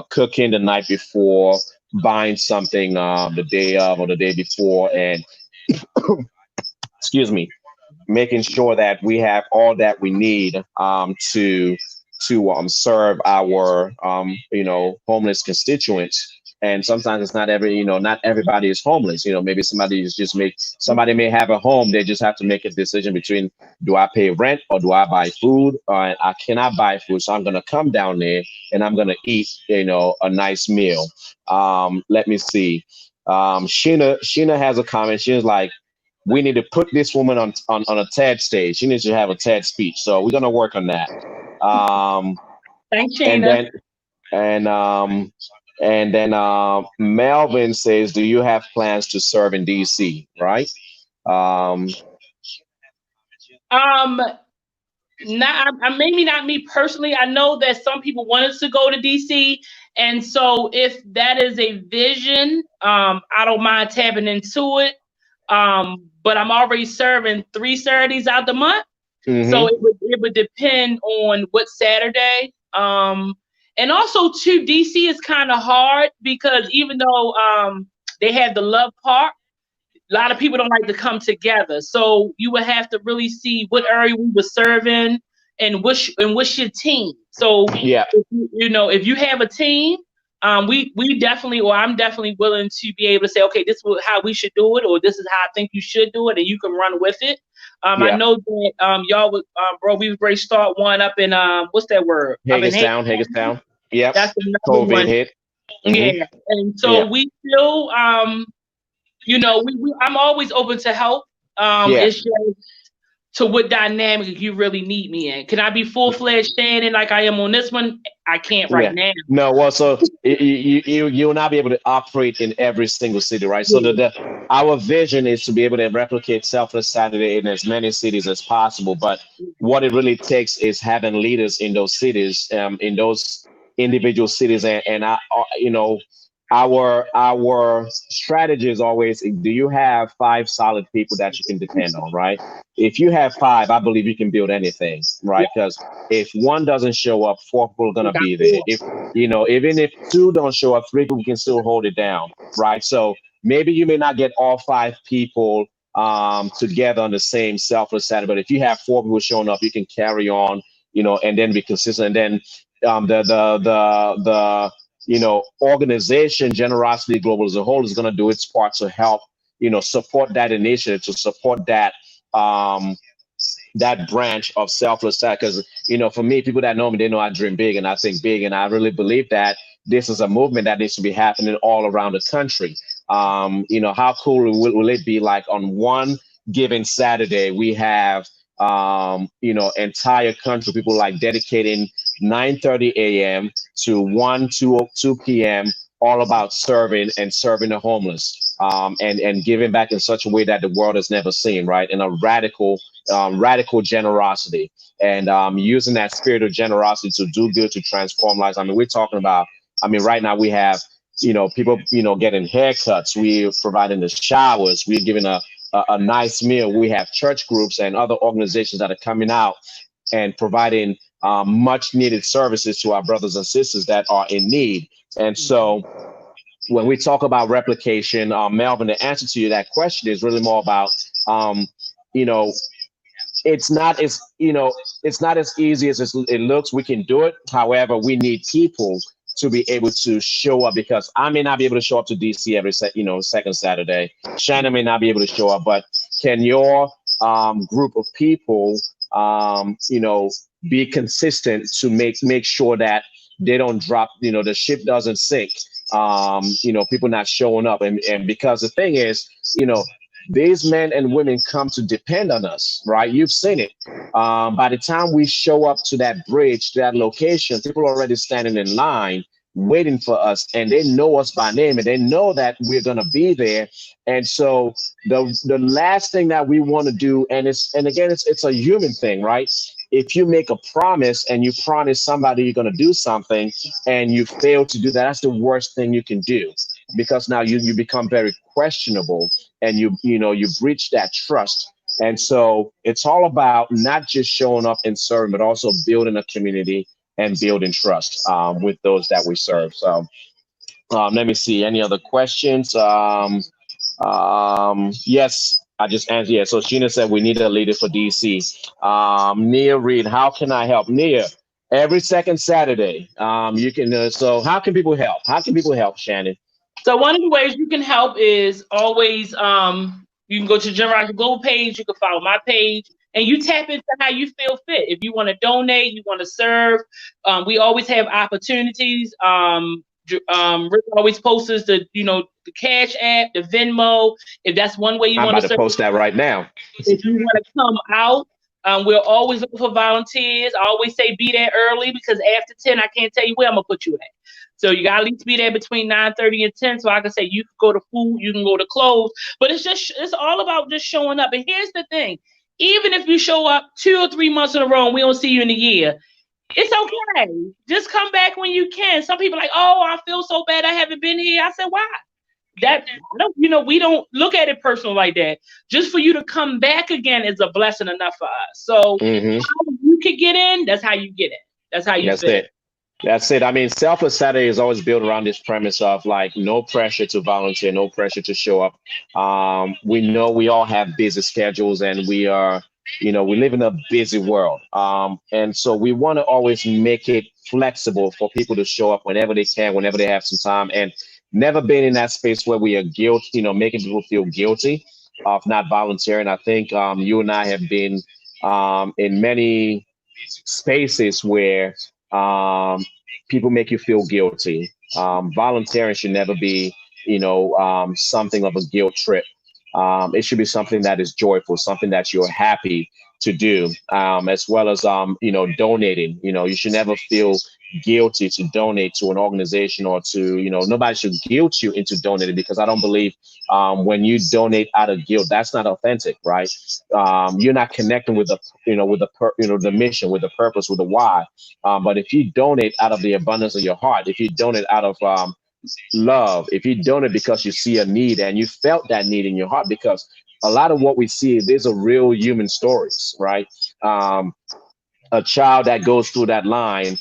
cooking the night before, buying something the day of or the day before, and excuse me, making sure that we have all that we need to serve our homeless constituents. And sometimes it's not not everybody is homeless. Maybe somebody may have a home. They just have to make a decision between, do I pay rent or do I buy food? I cannot buy food, so I'm gonna come down there and I'm gonna eat a nice meal. Let me see. Sheena has a comment. She was like, we need to put this woman on a TED stage. She needs to have a TED speech. So we're gonna work on that. Um, Thanks, and Sheena. then and Melvin says, "Do you have plans to serve in DC?" Right? Um, Um, not maybe not me personally. I know that some people want us to go to DC, and so if that is a vision, I don't mind tapping into it. But I'm already serving 3 Saturdays out the month, so mhm. it would depend on what Saturday. And also too, DC is kind of hard because even though they have the Love Park, a lot of people don't like to come together. So you would have to really see what area we were serving and what's your team. So Yeah, if you have a team, we definitely, or I'm definitely willing to be able to say, okay, this is how we should do it, or this is how I think you should do it, and you can run with it. I yeah. know that y'all would, bro, we would great start one up in what's that word? Up in Hagerstown, Hagerstown. Yep. That's another COVID one. hit. Hmm. Yeah, and Yeah, so we still I'm always open to help. yeah. It's just to what dynamic you really need me in. Can I be full-fledged Shannon like I am on this one? I can't right Yeah. now. No, well, so you'll not be able to operate in every single city, right? So Yeah. our vision is to be able to replicate Selfless Saturday in as many cities as possible. But what it really takes is having leaders in those cities, in those individual cities, and our strategy is always: do you have five solid people that you can depend on, right? If you have five, I believe you can build anything, right? Because if one doesn't show up, four people are We gonna got be there. four. If even if two don't show up, three people can still hold it down, right? So maybe you may not get all five people together on the same Selfless Saturday, but if you have four people showing up, you can carry on, and then be consistent. And then the organization Generosity Global as a whole is going to do its part to help support that initiative, to support um, that branch of Selfless Saturday. Because for me, people that know me, they know I dream big and I think big, and I really believe that this is a movement that needs to be happening all around the country. How cool will it be, like, on one given Saturday we have entire country people like dedicating 9:30 a.m. to 2 p.m. all about serving the homeless, and giving back in such a way that the world has never seen, right? In a radical generosity, and using that spirit of generosity to do good, to transform lives. I mean, we're talking about, right now we have, people, getting haircuts. We're providing the showers. We're giving a nice meal. We have church groups and other organizations that are coming out and providing much needed services to our brothers and sisters that are in need. And so when we talk about replication, Melvin, the answer to that question is really more about, you know, it's not as it's not as easy as it looks. We can do it. However, we need people to be able to show up, because I may not be able to show up to DC every second Saturday. Shannon may not be able to show up, but can your group of people be consistent to make sure that they don't drop, the ship doesn't sink, people not showing up, and because the thing is, these men and women come to depend on us, right? You've seen it. By the time we show up to that bridge, to that location, people are already standing in line waiting for us, and they know us by name, and they know that we're going to be there. And so the last thing that we want to do, and again, it's a human thing, right? If you make a promise and you promise somebody you're going to do something and you fail to do that, that's the worst thing you can do. because now you become very questionable, and you breach that trust. And so it's all about not just showing up and serving, but also building a community and building trust with those that we serve. So let me see any other questions. Yes, I just answered. Yeah, so Sheena said we need a leader for DC. Nia Reed, how can I help? Nia, every second Saturday, you can. So how can people help? How can people help, Shannon? So one of the ways you can help is always you can go to the Generosity Global page, you can follow my page, and you tap into how you feel fit. If you want to donate, you want to serve, we always have opportunities. Rick always posts us the Cash App, the Venmo. If that's one way you I'm want about to to serve, post that right now. if you want to come out, we're always looking for volunteers. I always say be there early because after 10, I can't tell you where I'm gonna put you at. So you gotta at least be there between 9:30 and 10. So I can say you can go to food, you can go to clothes, but it's all about just showing up. And here's the thing: even if you show up 2 or 3 months in a row and we don't see you in a year, it's okay. Just come back when you can. Some people are like, oh, I feel so bad I haven't been here. I said, why? That we don't look at it personal like that. Just for you to come back again is a blessing enough for us. So Hmm. how you can get in, that's how you get in. That's how you That's fit. it. That's it. I mean, Selfless Saturday is always built around this premise of like no pressure to volunteer, no pressure to show up. We know we all have busy schedules, and we live in a busy world. And so we want to always make it flexible for people to show up whenever they can, whenever they have some time, and never been in that space where we are making people feel guilty of not volunteering. I think you and I have been in many spaces where um, people make you feel guilty. Volunteering should never be, something of a guilt trip. It should be something that is joyful, something that you're happy to do, as well as, donating. You should never feel guilty to donate to an organization or to, nobody should guilt you into donating, because I don't believe when you donate out of guilt, that's not authentic, right? You're not connecting with the mission, with the purpose, with the why. But if you donate out of the abundance of your heart, if you donate out of love, if you donate because you see a need and you felt that need in your heart, because a lot of what we see, these are real human stories, right? Um, a child that goes through that line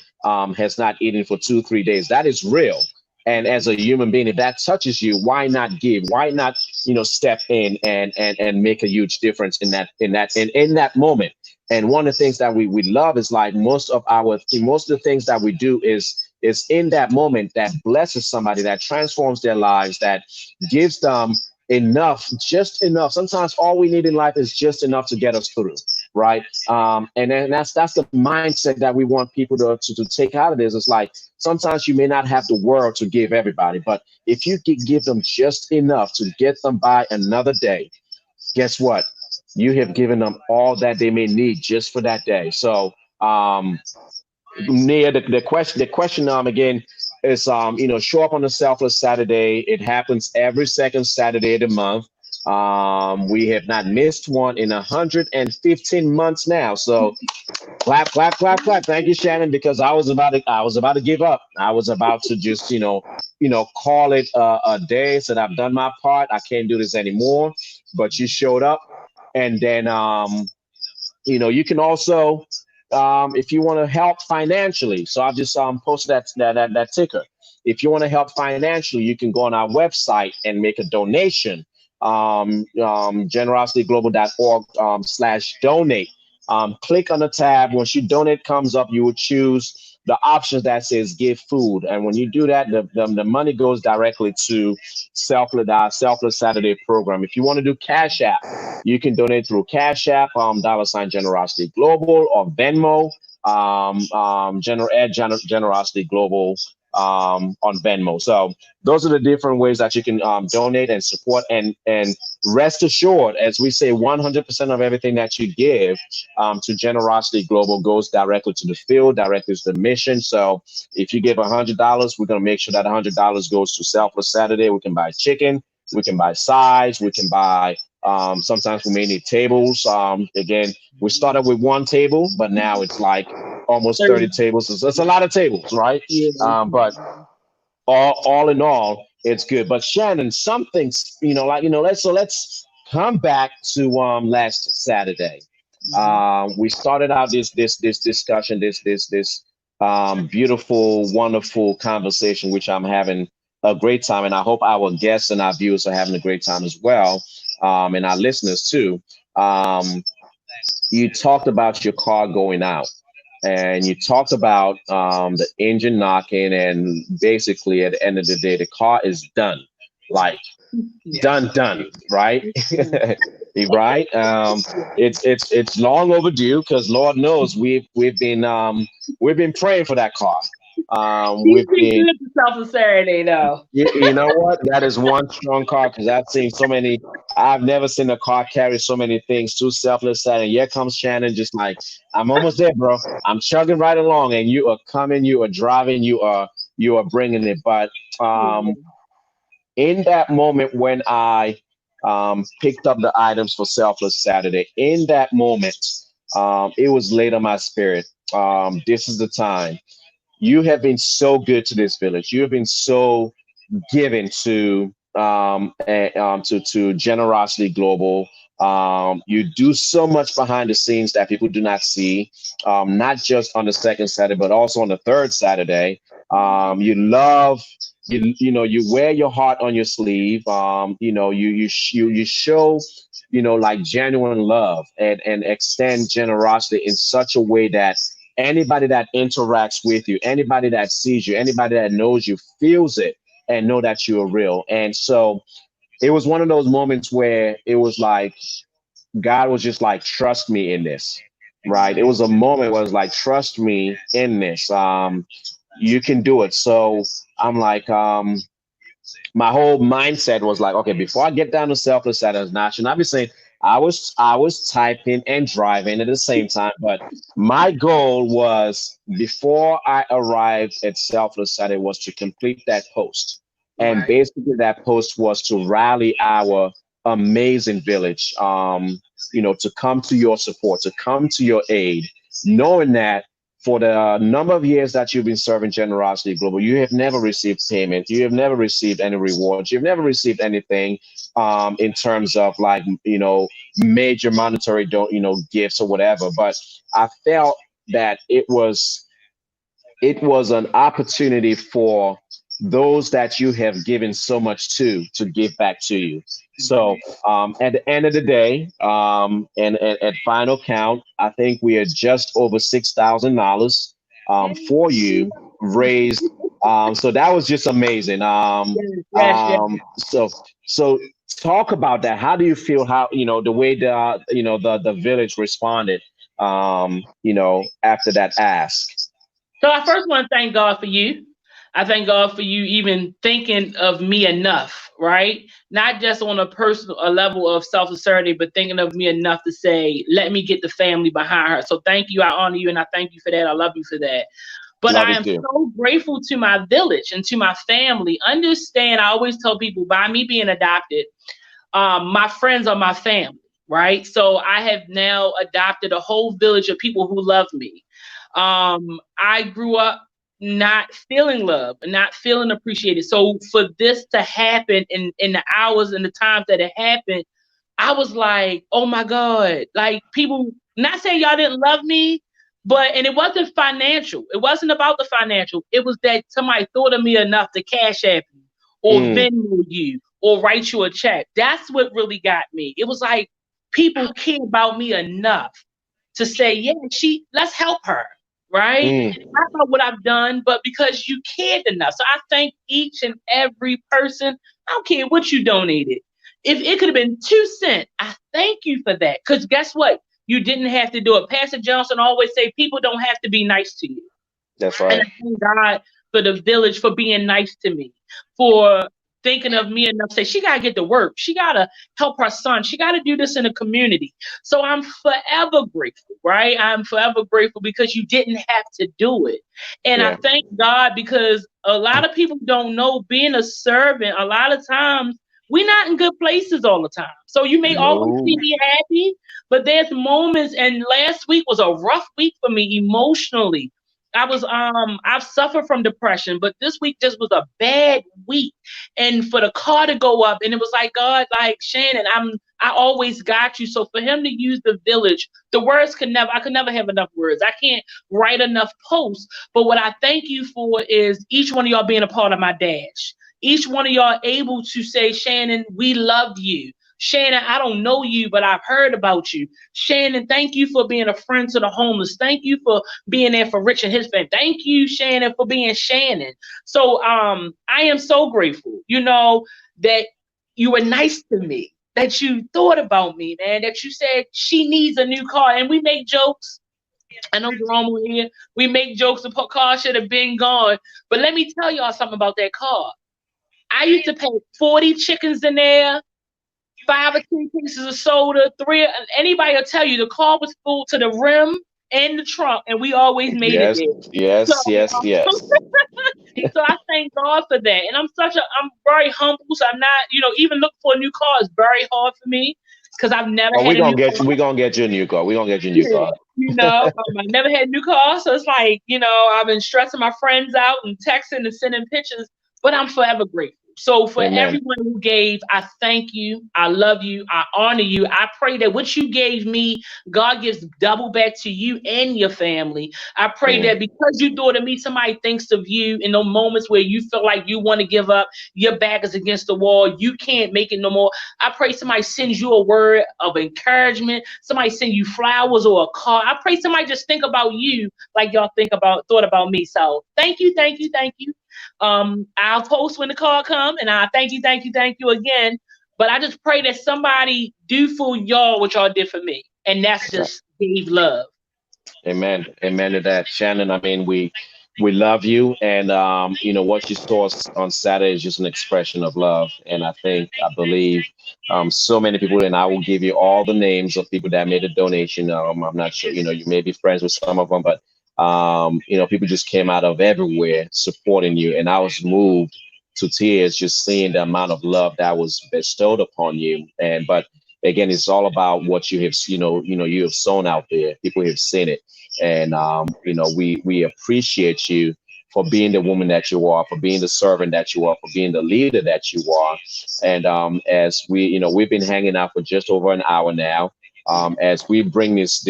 has not eaten for 2, 3 days. That is real. And as a human being, if that touches you, why not give? Why not, step in and make a huge difference in that moment? And one of the things that we love is like most of the things that we do is in that moment that blesses somebody, that transforms their lives, that gives them enough, just enough. Sometimes all we need in life is just enough to get us through, right? And then that's the mindset that we want people to take out of this. It's like sometimes you may not have the world to give everybody, but if you could give them just enough to get them by another day, guess what? You have given them all that they may need just for that day. So Nia, the question again is show up on the Selfless Saturday. It happens every second Saturday of the month. We have not missed one in 115 months now. So clap, clap, clap, clap. Thank you, Shannon, because I was about to give up. I was about to just call it a day. Said I've done my part. I can't do this anymore. But you showed up, and then you can also, if you want to help financially. So I've just posted that ticker. If you want to help financially, you can go on our website and make a donation. Generosityglobal.org /donate. Click on the tab. Once you donate comes up, you will choose the options that says give food. And when you do that, the money goes directly to Selfless Saturday program. If you want to do Cash App, you can donate through Cash App, $ Generosity Global, or Venmo, Generosity Global on Venmo. So those are the different ways that you can donate and support. And rest assured, as we say, 100% of everything that you give to Generosity Global goes directly to the field, directly to the mission. So if you give $100, we're going to make sure that $100 goes to Selfless Saturday. We can buy chicken, we can buy sides, we can buy. Sometimes we may need tables. Again, we started with one table, but now it's like almost 30 tables. So it's a lot of tables, right? Yeah. But all in all, It's good. But Shannon, something's, let's come back to last Saturday. Mhm. We started out this discussion, this beautiful, wonderful conversation, which I'm having a great time, and I hope our guests and our viewers are having a great time as well, and our listeners too. Um, you talked about your car going out, and you talked about the engine knocking, and basically at the end of the day, the car is done, like Yeah. done, right? Mhm. Right. It's long overdue because Lord knows we've been praying for that car. He's We've been been good to Selfless Saturday though. you know what? That is one strong car because I've seen so many. I've never seen a car carry so many things too selfless. And here comes Shannon, just like I'm almost there, bro. I'm chugging right along, and you are coming, you are driving, you are bringing it. But um, in that moment when I picked up the items for Selfless Saturday, in that moment, it was laid on my spirit. This is the time. You have been so good to this village. You have been so given to Generosity Global. You do so much behind the scenes that people do not see, not just on the second Saturday, but also on the third Saturday. You love you wear your heart on your sleeve. You show like genuine love and extend generosity in such a way that anybody that interacts with you, anybody that sees you, anybody that knows you feels it and know that you are real. And so it was one of those moments where it was like God was just like, trust me in this. Right. It was a moment where it was like, trust me in this. You can do it. So I'm like, my whole mindset was like, okay, before I get down to Selfless Saturday, now should not be saying I was typing and driving at the same time, but my goal was before I arrived at Selfless Saturday was to complete that post. And Right. basically that post was to rally our amazing village, to come to your support, to come to your aid, knowing that for the number of years that you've been serving Generosity Global, you have never received payment. You have never received any rewards. You've never received anything in terms of like, major monetary, gifts or whatever. But I felt that it was an opportunity for those that you have given so much to give back to you. So at the end of the day, and at final count, I think we are just over $6,000 for you raised. So that was just amazing. Yes, yes, yes. So talk about that. How do you feel? How the way the village responded? After that ask. So I first want to thank God for you. I thank God for you even thinking of me enough, right? Not just on a level of self-sincerity, but thinking of me enough to say, let me get the family behind her. So thank you. I honor you and I thank you for that. I love you for that. But Love I it am too. so grateful to my village and to my family. Understand, I always tell people by me being adopted, my friends are my family, right? So I have now adopted a whole village of people who love me. I grew up not feeling love and not feeling appreciated. So for this to happen in the hours and the times that it happened, I was like, oh my God, like people, not saying y'all didn't love me, but, and it wasn't financial. It wasn't about the financial. It was that somebody thought of me enough to cash app you or Mm, Venmo you or write you a check. That's what really got me. It was like people care about me enough to say, yeah, let's help her, right? mm. Not about what I've done, but because you cared enough. So I thank each and every person. I don't care what you donated. If it could have been 2 cents, I thank you for that. Because guess what? You didn't have to do it. Pastor Johnson always say people don't have to be nice to you. That's And right. I thank God for the village for being nice to me, for thinking of me enough to say she gotta get to work. She gotta help her son. She gotta do this in the community. So I'm forever grateful, right? I'm forever grateful because you didn't have to do it. And I Yeah. thank God because a lot of people don't know being a servant, a lot of times we're not in good places all the time. So you may always No. see me happy, but there's moments, and last week was a rough week for me emotionally. I've suffered from depression, but this week just was a bad week. And for the car to go up, and it was like, God, like, Shannon, I always got you. So for him to use the village, I could never have enough words. I can't write enough posts. But what I thank you for is each one of y'all being a part of my dash. Each one of y'all able to say, Shannon, we love you. Shannon, I don't know you, but I've heard about you. Shannon, thank you for being a friend to the homeless. Thank you for being there for Rich and his family. Thank you, Shannon, for being Shannon. So I am so grateful, that you were nice to me, that you thought about me, man, that you said she needs a new car. And we make jokes. I know Jerome was here. We make jokes. The car should have been gone. But let me tell y'all something about that car. I used to pay 40 chickens in there, 5 or 10 pieces of soda, anybody will tell you the car was full to the rim and the trunk, and we always made it Yes, there. So, yes, yes, yes. so I thank God for that. And I'm very humble. So I'm not, even looking for a new car is very hard for me because I've never Well, had a new car. we're gonna get you a new car. We're gonna get you a new Yeah. car. I never had a new car. So it's like, I've been stressing my friends out and texting and sending pictures, but I'm forever grateful. So for Amen. everyone who gave, I thank you. I love you. I honor you. I pray that what you gave me, God gives double back to you and your family. I pray Mm, that because you do it to me, somebody thinks of you in those moments where you feel like you want to give up, your back is against the wall, you can't make it no more. I pray somebody sends you a word of encouragement. Somebody send you flowers or a card. I pray somebody just think about you like y'all thought about me. So thank you, thank you, thank you. I'll post when the call come, and I thank you again. But I just pray that somebody do for y'all what y'all did for me, and that's just gave love. amen. Amen to that, Shannon. I mean, we love you, and what you saw on Saturday is just an expression of love, and I believe so many people, and I will give you all the names of people that made a donation. I'm not sure, you may be friends with some of them, but people just came out of everywhere supporting you, and I was moved to tears just seeing the amount of love that was bestowed upon you. And but again, it's all about what you have, you have sown out there. People have seen it, and we appreciate you for being the woman that you are, for being the servant that you are, for being the leader that you are. And as we've been hanging out for just over an hour now. As we bring this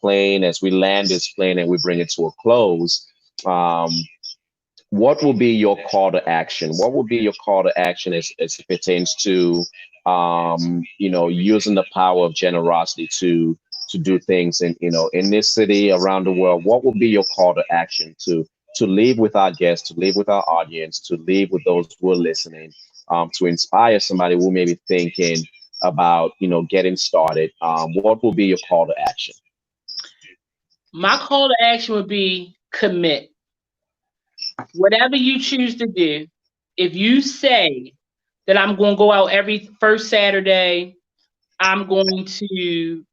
plane, as we land this plane and we bring it to a close, um, what will be your call to action? What will be your call to action as it pertains to using the power of generosity to do things in this city, around the world? What will be your call to action to leave with our guests, to leave with our audience, to leave with those who are listening, to inspire somebody who may be thinking about getting started? What will be your call to action? My call to action would be commit. Whatever you choose to do, if you say that I'm going to go out every first Saturday, I'm going to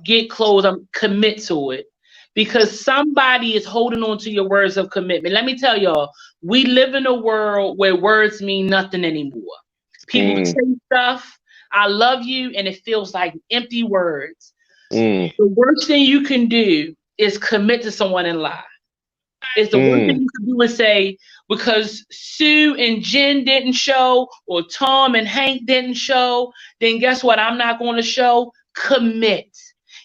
get clothes, I'm commit to it. Because somebody is holding on to your words of commitment. Let me tell y'all, we live in a world where words mean nothing anymore. People Mm, say stuff, I love you, and it feels like empty words. mm, The worst thing you can do is commit to someone and lie. It's the worst thing mm, you can do is say, because Sue and Jen didn't show, or Tom and Hank didn't show, then guess what? I'm not going to show. Commit.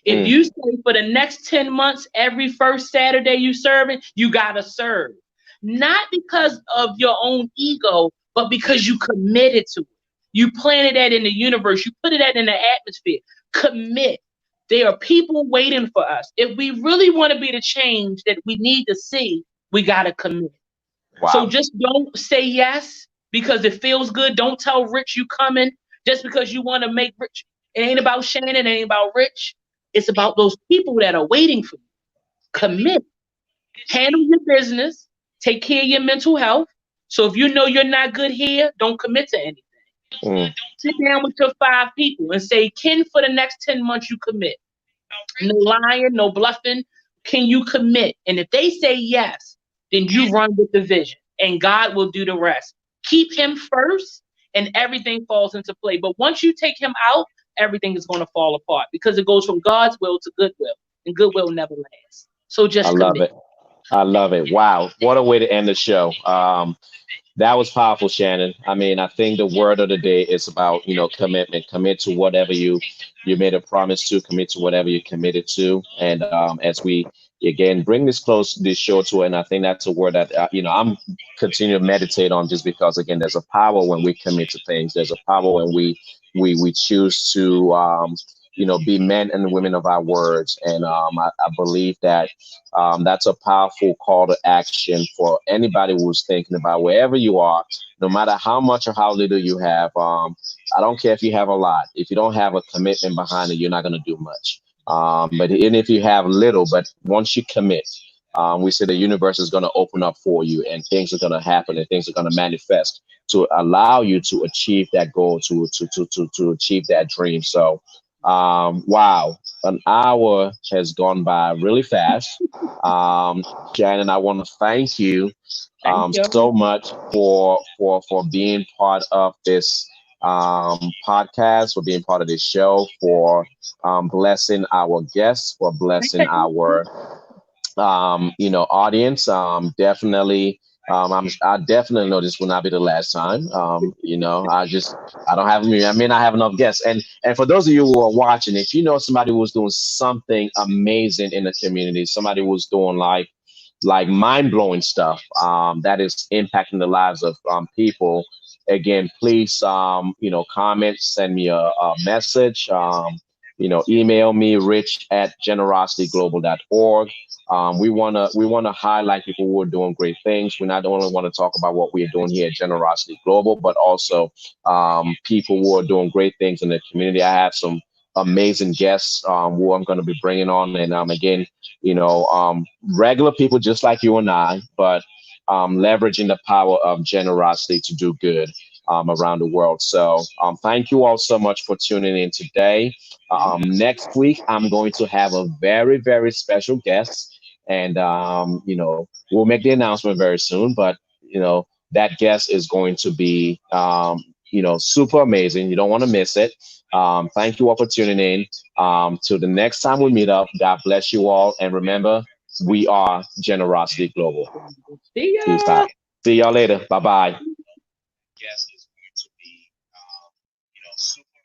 If mm, you say for the next 10 months, every first Saturday you serving, you got to serve. Not because of your own ego, but because you committed to it. You planted that in the universe. You put it that in the atmosphere. Commit. There are people waiting for us. If we really want to be the change that we need to see, we got to commit. So wow. just don't say yes because it feels good. Don't tell Rich you coming just because you want to make Rich. It ain't about Shannon. It ain't about Rich. It's about those people that are waiting for you. Commit. Handle your business. Take care of your mental health. So if you know you're not good here, don't commit to anything. Mm, Sit down with your 5 people and say, Ken, for the next 10 months, you commit. No lying, no bluffing. Can you commit? And if they say yes, then you run with the vision and God will do the rest. Keep him first and everything falls into play. But once you take him out, everything is going to fall apart because it goes from God's will to goodwill, and goodwill never lasts. So I just love commit. it. I love it. Wow, what a way to end the show. That was powerful, Shannon. I mean, I think the word of the day is about, commitment. Commit to whatever you made a promise to. Commit to whatever you committed to. And as we again bring this show to, and I think that's a word that I'm continue to meditate on, just because again, there's a power when we commit to things. There's a power when we choose to be men and women of our words. And I believe that that's a powerful call to action for anybody who's thinking about wherever you are, no matter how much or how little you have. I don't care if you have a lot. If you don't have a commitment behind it, you're not going to do much. But even if you have little, but once you commit, we say the universe is going to open up for you, and things are going to happen, and things are going to manifest to allow you to achieve that goal, to achieve that dream. So, wow, an hour has gone by really fast. Um, Shannon, I want to thank you Thank you. so much for being part of this podcast, for being part of this show, for blessing our guests, for blessing our audience. Definitely. I definitely know this will not be the last time. I don't have, I may not have enough guests. And for those of you who are watching, if you know somebody who's doing something amazing in the community, somebody who's doing like mind blowing stuff that is impacting the lives of people. Again, please, comment, send me a message, email me rich at generosityglobal.org. We wanna highlight people who are doing great things. We not only want to talk about what we are doing here at Generosity Global, but also people who are doing great things in the community. I have some amazing guests who I'm going to be bringing on, and again, regular people just like you and I, but leveraging the power of generosity to do good around the world. So thank you all so much for tuning in today. Next week, I'm going to have a very, very special guest, and we'll make the announcement very soon. But that guest is going to be super amazing. You don't want to miss it. Thank you all for tuning in. Till the next time we meet up, God bless you all. And remember, we are Generosity Global. See Peace ya. out. See y'all later. Bye bye.